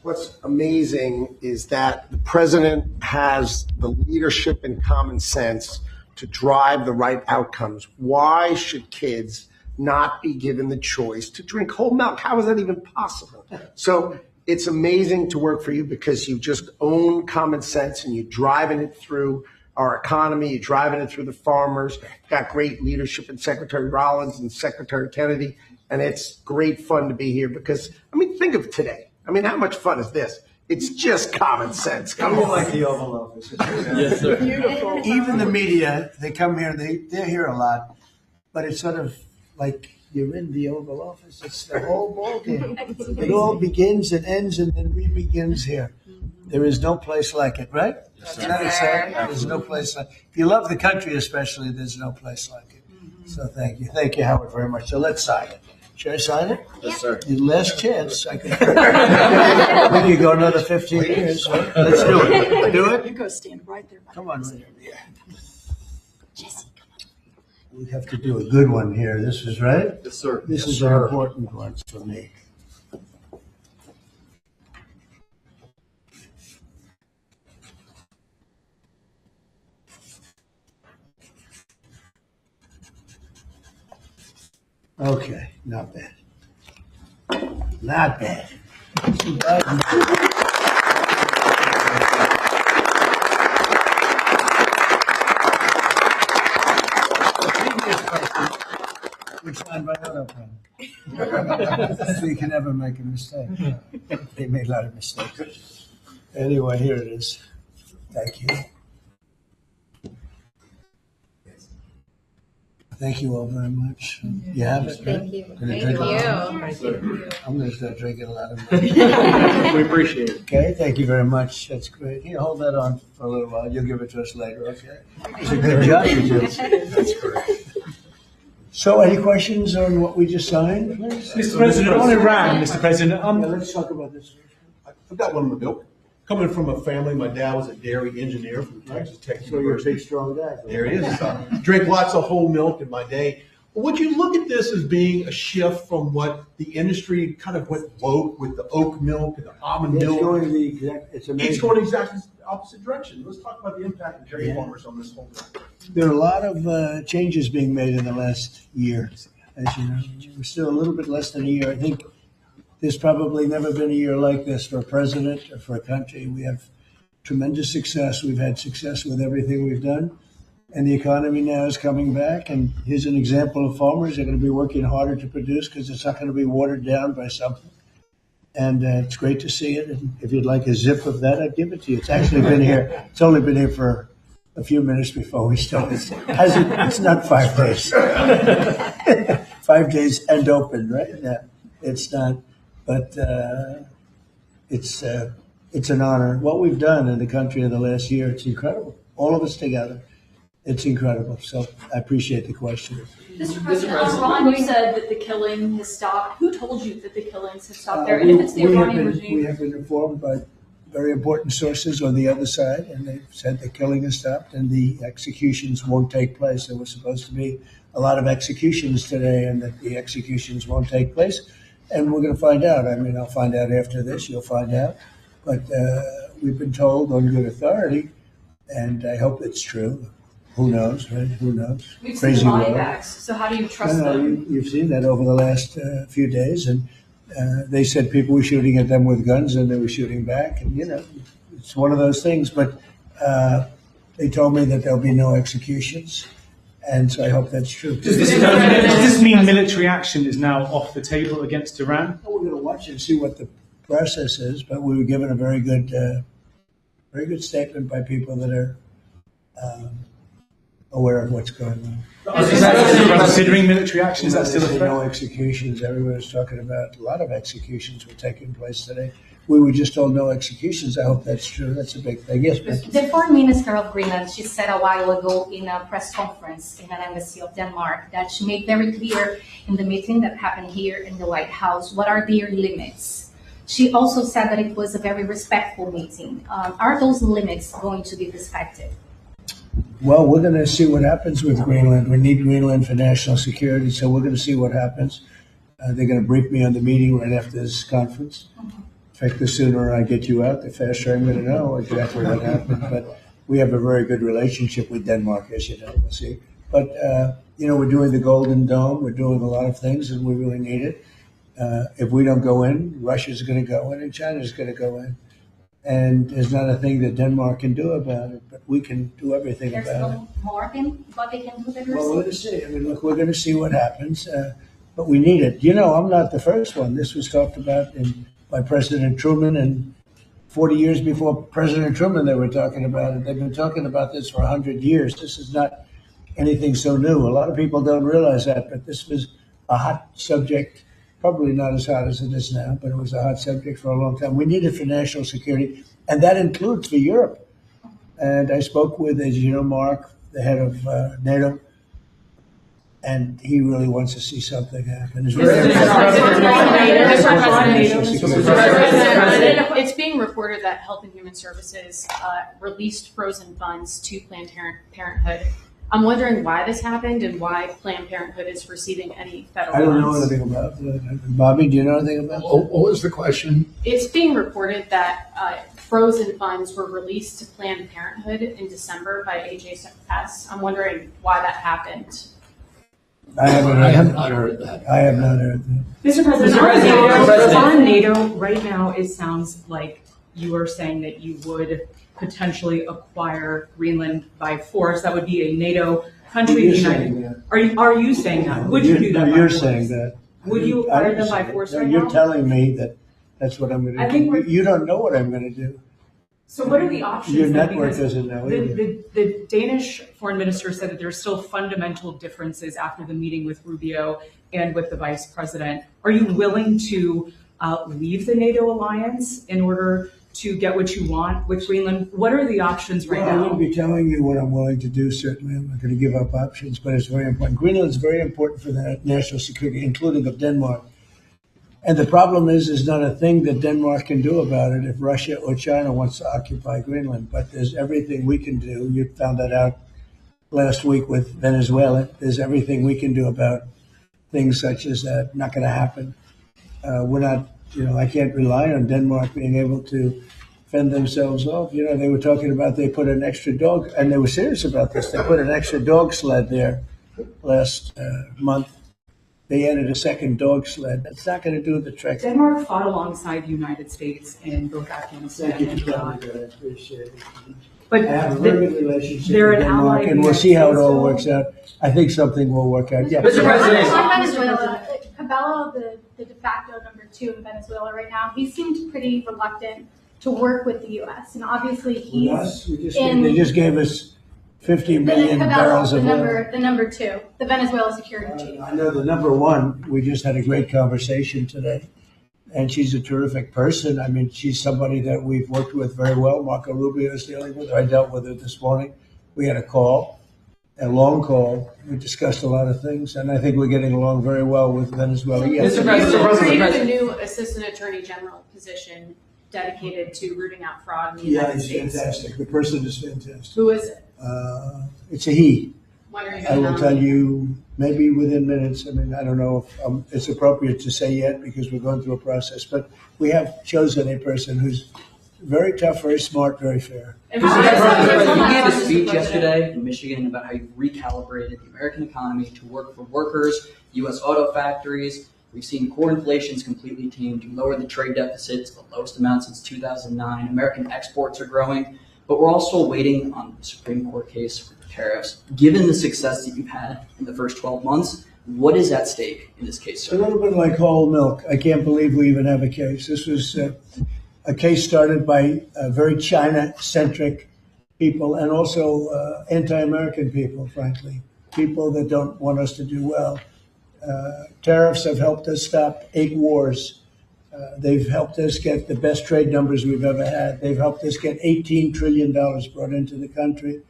Speaker 1: What's amazing is that the president has the leadership and common sense to drive the right outcomes. Why should kids not be given the choice to drink whole milk? How is that even possible? So it's amazing to work for you because you just own common sense and you're driving it through our economy, you're driving it through the farmers, got great leadership in Secretary Rollins and Secretary Kennedy, and it's great fun to be here because, I mean, think of today. I mean, how much fun is this? It's just common sense. Come on.
Speaker 13: Like the Oval Office.
Speaker 23: Yes, sir.
Speaker 12: Beautiful.
Speaker 13: Even the media, they come here, they're here a lot, but it's sort of like you're in the Oval Office. It's the whole ballgame. It all begins and ends and then re-begins here. There is no place like it, right?
Speaker 23: Yes,
Speaker 13: Isn't that exciting? There's no place like it. If you love the country especially, there's no place like it. So thank you. Thank you, Howard, very much. So let's sign it. Should I sign it?
Speaker 23: Yes, sir.
Speaker 13: Your last chance. I can. We could go another 15 years. Right? Let's do it. Do it.
Speaker 12: You go stand right there.
Speaker 13: Come on. Yeah. We have to do a good one here. This is right?
Speaker 23: Yes, sir.
Speaker 13: This is an important one for me. Okay, not bad. Not bad. Which signed by other pen. So you can never make a mistake. They made a lot of mistakes. Anyway, here it is. Thank you. Thank you all very much. You have it?
Speaker 25: Thank you.
Speaker 13: Gonna
Speaker 24: Thank
Speaker 13: drink
Speaker 24: you.
Speaker 13: a lot?
Speaker 24: Thank you.
Speaker 13: I'm going to start drinking a lot of milk.
Speaker 23: We appreciate it.
Speaker 13: Okay, thank you very much. That's great. Here, hold that on for a little while. You'll give it to us later, okay? It's a good job you did. That's great. So, any questions on what we just signed, please?
Speaker 2: Mr. President, on Iran, Mr. President,
Speaker 13: Yeah, let's talk about this.
Speaker 2: I've got one in the milk. Coming from a family, my dad was a dairy engineer from Texas Tech
Speaker 13: So you're a
Speaker 2: University.
Speaker 13: big, strong guy.
Speaker 2: There it is. Drink lots of whole milk in my day. Would you look at this as being a shift from what the industry kind of went woke with the oat milk and the almond
Speaker 13: It's
Speaker 2: milk?
Speaker 13: going the exact, it's amazing.
Speaker 2: It's going exactly the opposite direction. Let's talk about the impact of dairy farmers on this whole thing.
Speaker 13: There are a lot of changes being made in the last year, as you know. We're still a little bit less than a year. I think there's probably never been a year like this for a president or for a country. We have tremendous success. We've had success with everything we've done. And the economy now is coming back. And here's an example of farmers. They're going to be working harder to produce because it's not going to be watered down by something. And it's great to see it. And if you'd like a zip of that, I'd give it to you. It's actually been here. It's only been here for a few minutes before we started. It's not 5 days. 5 days and open, right? Yeah, it's not. But it's an honor. What we've done in the country in the last year, it's incredible. All of us together. It's incredible. So I appreciate the question.
Speaker 5: Mr. President, Ron, you said that the killing has stopped. Who told you that the killings have stopped there? And if it's the Iranian regime?
Speaker 13: We have been informed by very important sources on the other side, and they've said the killing has stopped and the executions won't take place. There was supposed to be a lot of executions today, and that the executions won't take place. And we're going to find out. I mean, I'll find out after this. You'll find out. But we've been told on good authority, and I hope it's true. Who knows, right? Who knows?
Speaker 5: We've
Speaker 13: Crazy
Speaker 5: seen the body
Speaker 13: world.
Speaker 5: bags, so how do you trust
Speaker 13: No,
Speaker 5: them?
Speaker 13: you've seen that over the last few days, and they said people were shooting at them with guns, and they were shooting back, and it's one of those things. But they told me that there'll be no executions, and so I hope that's true.
Speaker 2: Does this mean military action is now off the table against Iran?
Speaker 13: We're going to watch and see what the process is, but we were given a very good statement by people that are aware of what's going on.
Speaker 2: Considering military action, is that still a
Speaker 13: There's
Speaker 2: threat?
Speaker 13: no executions. Everyone's talking about a lot of executions were taking place today. We were just told no executions. I hope that's true. That's a big thing. Yes, Becky.
Speaker 3: The foreign minister of Greenland, she said a while ago in a press conference in an embassy of Denmark that she made very clear in the meeting that happened here in the White House what are their limits. She also said that it was a very respectful meeting. Are those limits going to be respected?
Speaker 13: Well, we're going to see what happens with Greenland. We need Greenland for national security, so we're going to see what happens. They're going to brief me on the meeting right after this conference. In fact, the sooner I get you out, the faster I'm going to know exactly what happened. But we have a very good relationship with Denmark, as you know. We'll see. But, we're doing the Golden Dome. We're doing a lot of things, and we really need it. If we don't go in, Russia's going to go in, and China's going to go in. And there's not a thing that Denmark can do about it, but we can do everything
Speaker 3: There's
Speaker 13: about it.
Speaker 3: no more than what they can do than
Speaker 13: Well, we're going to see. I mean, look, we're going to see what happens, but we need it. I'm not the first one. This was talked about by President Truman, and 40 years before President Truman, they were talking about it. They've been talking about this for 100 years. This is not anything so new. A lot of people don't realize that, but this was a hot subject. Probably not as hot as it is now, but it was a hot subject for a long time. We need it for national security, and that includes for Europe. And I spoke with, as you know, Mark, the head of NATO, and he really wants to see something happen. It's
Speaker 7: It's being reported that Health and Human Services released frozen funds to Planned Parenthood. I'm wondering why this happened and why Planned Parenthood is receiving any federal
Speaker 13: I don't know
Speaker 7: funds.
Speaker 13: anything about it. Bobby, do you know anything about it?
Speaker 17: What was the question?
Speaker 7: It's being reported that frozen funds were released to Planned Parenthood in December by HHS. I'm wondering why that happened.
Speaker 13: I have not
Speaker 17: heard that.
Speaker 13: I have not heard that.
Speaker 8: Mr. President,
Speaker 17: Mr. President.
Speaker 8: on NATO, right now, it sounds like you are saying that you would potentially acquire Greenland by force. That would be a NATO country.
Speaker 13: You're
Speaker 8: United.
Speaker 13: saying that.
Speaker 8: Are you saying that? Would you do that?
Speaker 13: No,
Speaker 8: by
Speaker 13: you're
Speaker 8: force?
Speaker 13: saying that.
Speaker 8: Would you
Speaker 13: I
Speaker 8: acquire
Speaker 13: didn't
Speaker 8: them by
Speaker 13: say
Speaker 8: force
Speaker 13: that.
Speaker 8: right
Speaker 13: You're
Speaker 8: now?
Speaker 13: telling me that that's what I'm going
Speaker 8: I
Speaker 13: to
Speaker 8: think
Speaker 13: do.
Speaker 8: we're-
Speaker 13: You don't know what I'm going to do.
Speaker 8: So what are the options?
Speaker 13: Your
Speaker 8: then?
Speaker 13: network
Speaker 8: Because
Speaker 13: doesn't know either.
Speaker 8: The Danish foreign minister said that there are still fundamental differences after the meeting with Rubio and with the vice president. Are you willing to leave the NATO alliance in order to get what you want with Greenland? What are the options right
Speaker 13: Well, I
Speaker 8: now?
Speaker 13: wouldn't be telling you what I'm willing to do, certainly. I'm not going to give up options, but it's very important. Greenland is very important for the national security, including of Denmark. And the problem is not a thing that Denmark can do about it if Russia or China wants to occupy Greenland. But there's everything we can do. You found that out last week with Venezuela. There's everything we can do about things such as that. Not going to happen. We're not, I can't rely on Denmark being able to fend themselves off. They were talking about they put an extra dog, and they were serious about this. They put an extra dog sled there last month. They added a second dog sled. That's not going to do the trick.
Speaker 8: Denmark fought alongside the United States in both Afghanistan
Speaker 13: Thank you
Speaker 8: and
Speaker 13: for
Speaker 8: Iraq.
Speaker 13: telling me that. I appreciate it.
Speaker 8: But
Speaker 13: I have a very good relationship
Speaker 8: they're
Speaker 13: with
Speaker 8: an
Speaker 13: Denmark,
Speaker 8: ally of
Speaker 13: and
Speaker 8: the
Speaker 13: we'll see how it
Speaker 8: United
Speaker 13: all
Speaker 8: States.
Speaker 13: works out. I think something will work out. Yeah.
Speaker 5: Mr. President. On Venezuela, Cabello, the de facto #2 in Venezuela right now, he seemed pretty reluctant to work with the U.S. And obviously he's
Speaker 13: Us, they just gave us 50 million
Speaker 5: Cabello,
Speaker 13: barrels
Speaker 5: the
Speaker 13: of oil.
Speaker 5: #2, the Venezuela security chief.
Speaker 13: I know the #1. We just had a great conversation today, and she's a terrific person. I mean, she's somebody that we've worked with very well. Marco Rubio is dealing with her. I dealt with her this morning. We had a long call. We discussed a lot of things, and I think we're getting along very well with Venezuela. Yes.
Speaker 7: You created a new Assistant Attorney General position dedicated to rooting out fraud in the
Speaker 13: Yeah,
Speaker 7: United
Speaker 13: he's
Speaker 7: States.
Speaker 13: fantastic. The person is fantastic.
Speaker 7: Who is it?
Speaker 13: It's a he.
Speaker 7: When are you
Speaker 13: I will
Speaker 7: gonna
Speaker 13: tell
Speaker 7: nominate?
Speaker 13: you maybe within minutes. I mean, I don't know if it's appropriate to say yet because we're going through a process, but we have chosen a person who's very tough, very smart, very fair.
Speaker 10: Mr. President, you gave a speech yesterday in Michigan about how you've recalibrated the American economy to work for workers, U.S. auto factories. We've seen core inflation's completely tamed. You lowered the trade deficit to the lowest amount since 2009. American exports are growing, but we're also waiting on the Supreme Court case for tariffs. Given the success that you've had in the first 12 months, what is at stake in this case,
Speaker 13: It's a
Speaker 10: sir?
Speaker 13: little bit like whole milk. I can't believe we even have a case. This was a case started by a very China-centric people, and also anti-American people, frankly, people that don't want us to do well. Tariffs have helped us stop 8 wars. They've helped us get the best trade numbers we've ever had. They've helped us get $18 trillion brought into the country.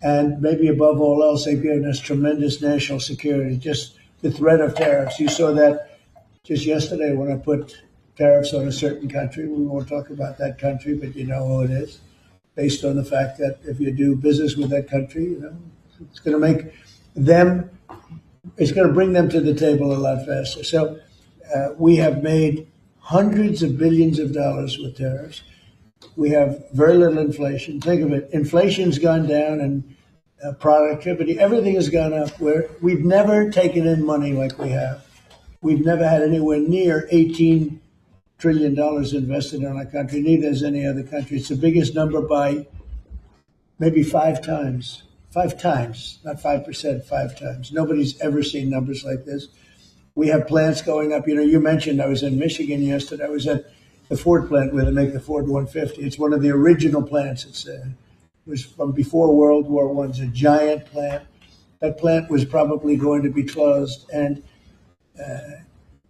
Speaker 13: And maybe above all else, they've given us tremendous national security. Just the threat of tariffs. You saw that just yesterday when I put tariffs on a certain country. We won't talk about that country, but you know who it is, based on the fact that if you do business with that country, you know, it's going to make them, it's going to bring them to the table a lot faster. So we have made hundreds of billions of dollars with tariffs. We have very little inflation. Think of it. Inflation's gone down and productivity, everything has gone up. We've never taken in money like we have. We've never had anywhere near $18 trillion invested in our country. Neither has any other country. It's the biggest number by maybe 5 times. 5 times, not 5%, 5 times. Nobody's ever seen numbers like this. We have plants going up. You know, you mentioned I was in Michigan yesterday. I was at the Ford plant where they make the Ford 150. It's one of the original plants. It was from before World War I. It's a giant plant. That plant was probably going to be closed. And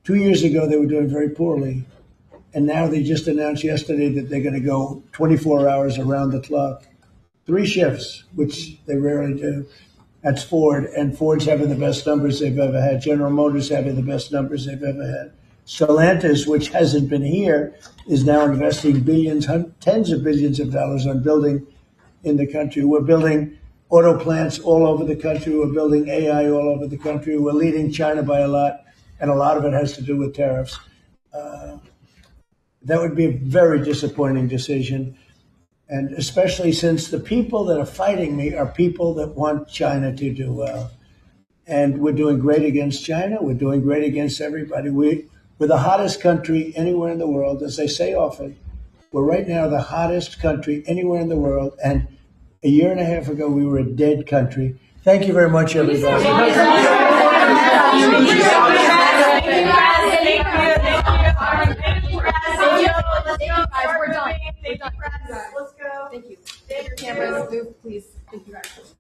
Speaker 13: 2 years ago, they were doing very poorly. And now they just announced yesterday that they're going to go 24 hours around the clock. 3 shifts, which they rarely do. That's Ford. And Ford's having the best numbers they've ever had. General Motors having the best numbers they've ever had. Stellantis, which hasn't been here, is now investing billions, tens of billions of dollars on building in the country. We're building auto plants all over the country. We're building AI all over the country. We're leading China by a lot, and a lot of it has to do with tariffs. That would be a very disappointing decision, and especially since the people that are fighting me are people that want China to do well. And we're doing great against China. We're doing great against everybody. We're the hottest country anywhere in the world, as I say often. We're right now the hottest country anywhere in the world. And a year and a half ago, we were a dead country. Thank you very much, everybody.
Speaker 19: We're done. Let's go. Thank you. Cameras, move, please. Thank you, guys.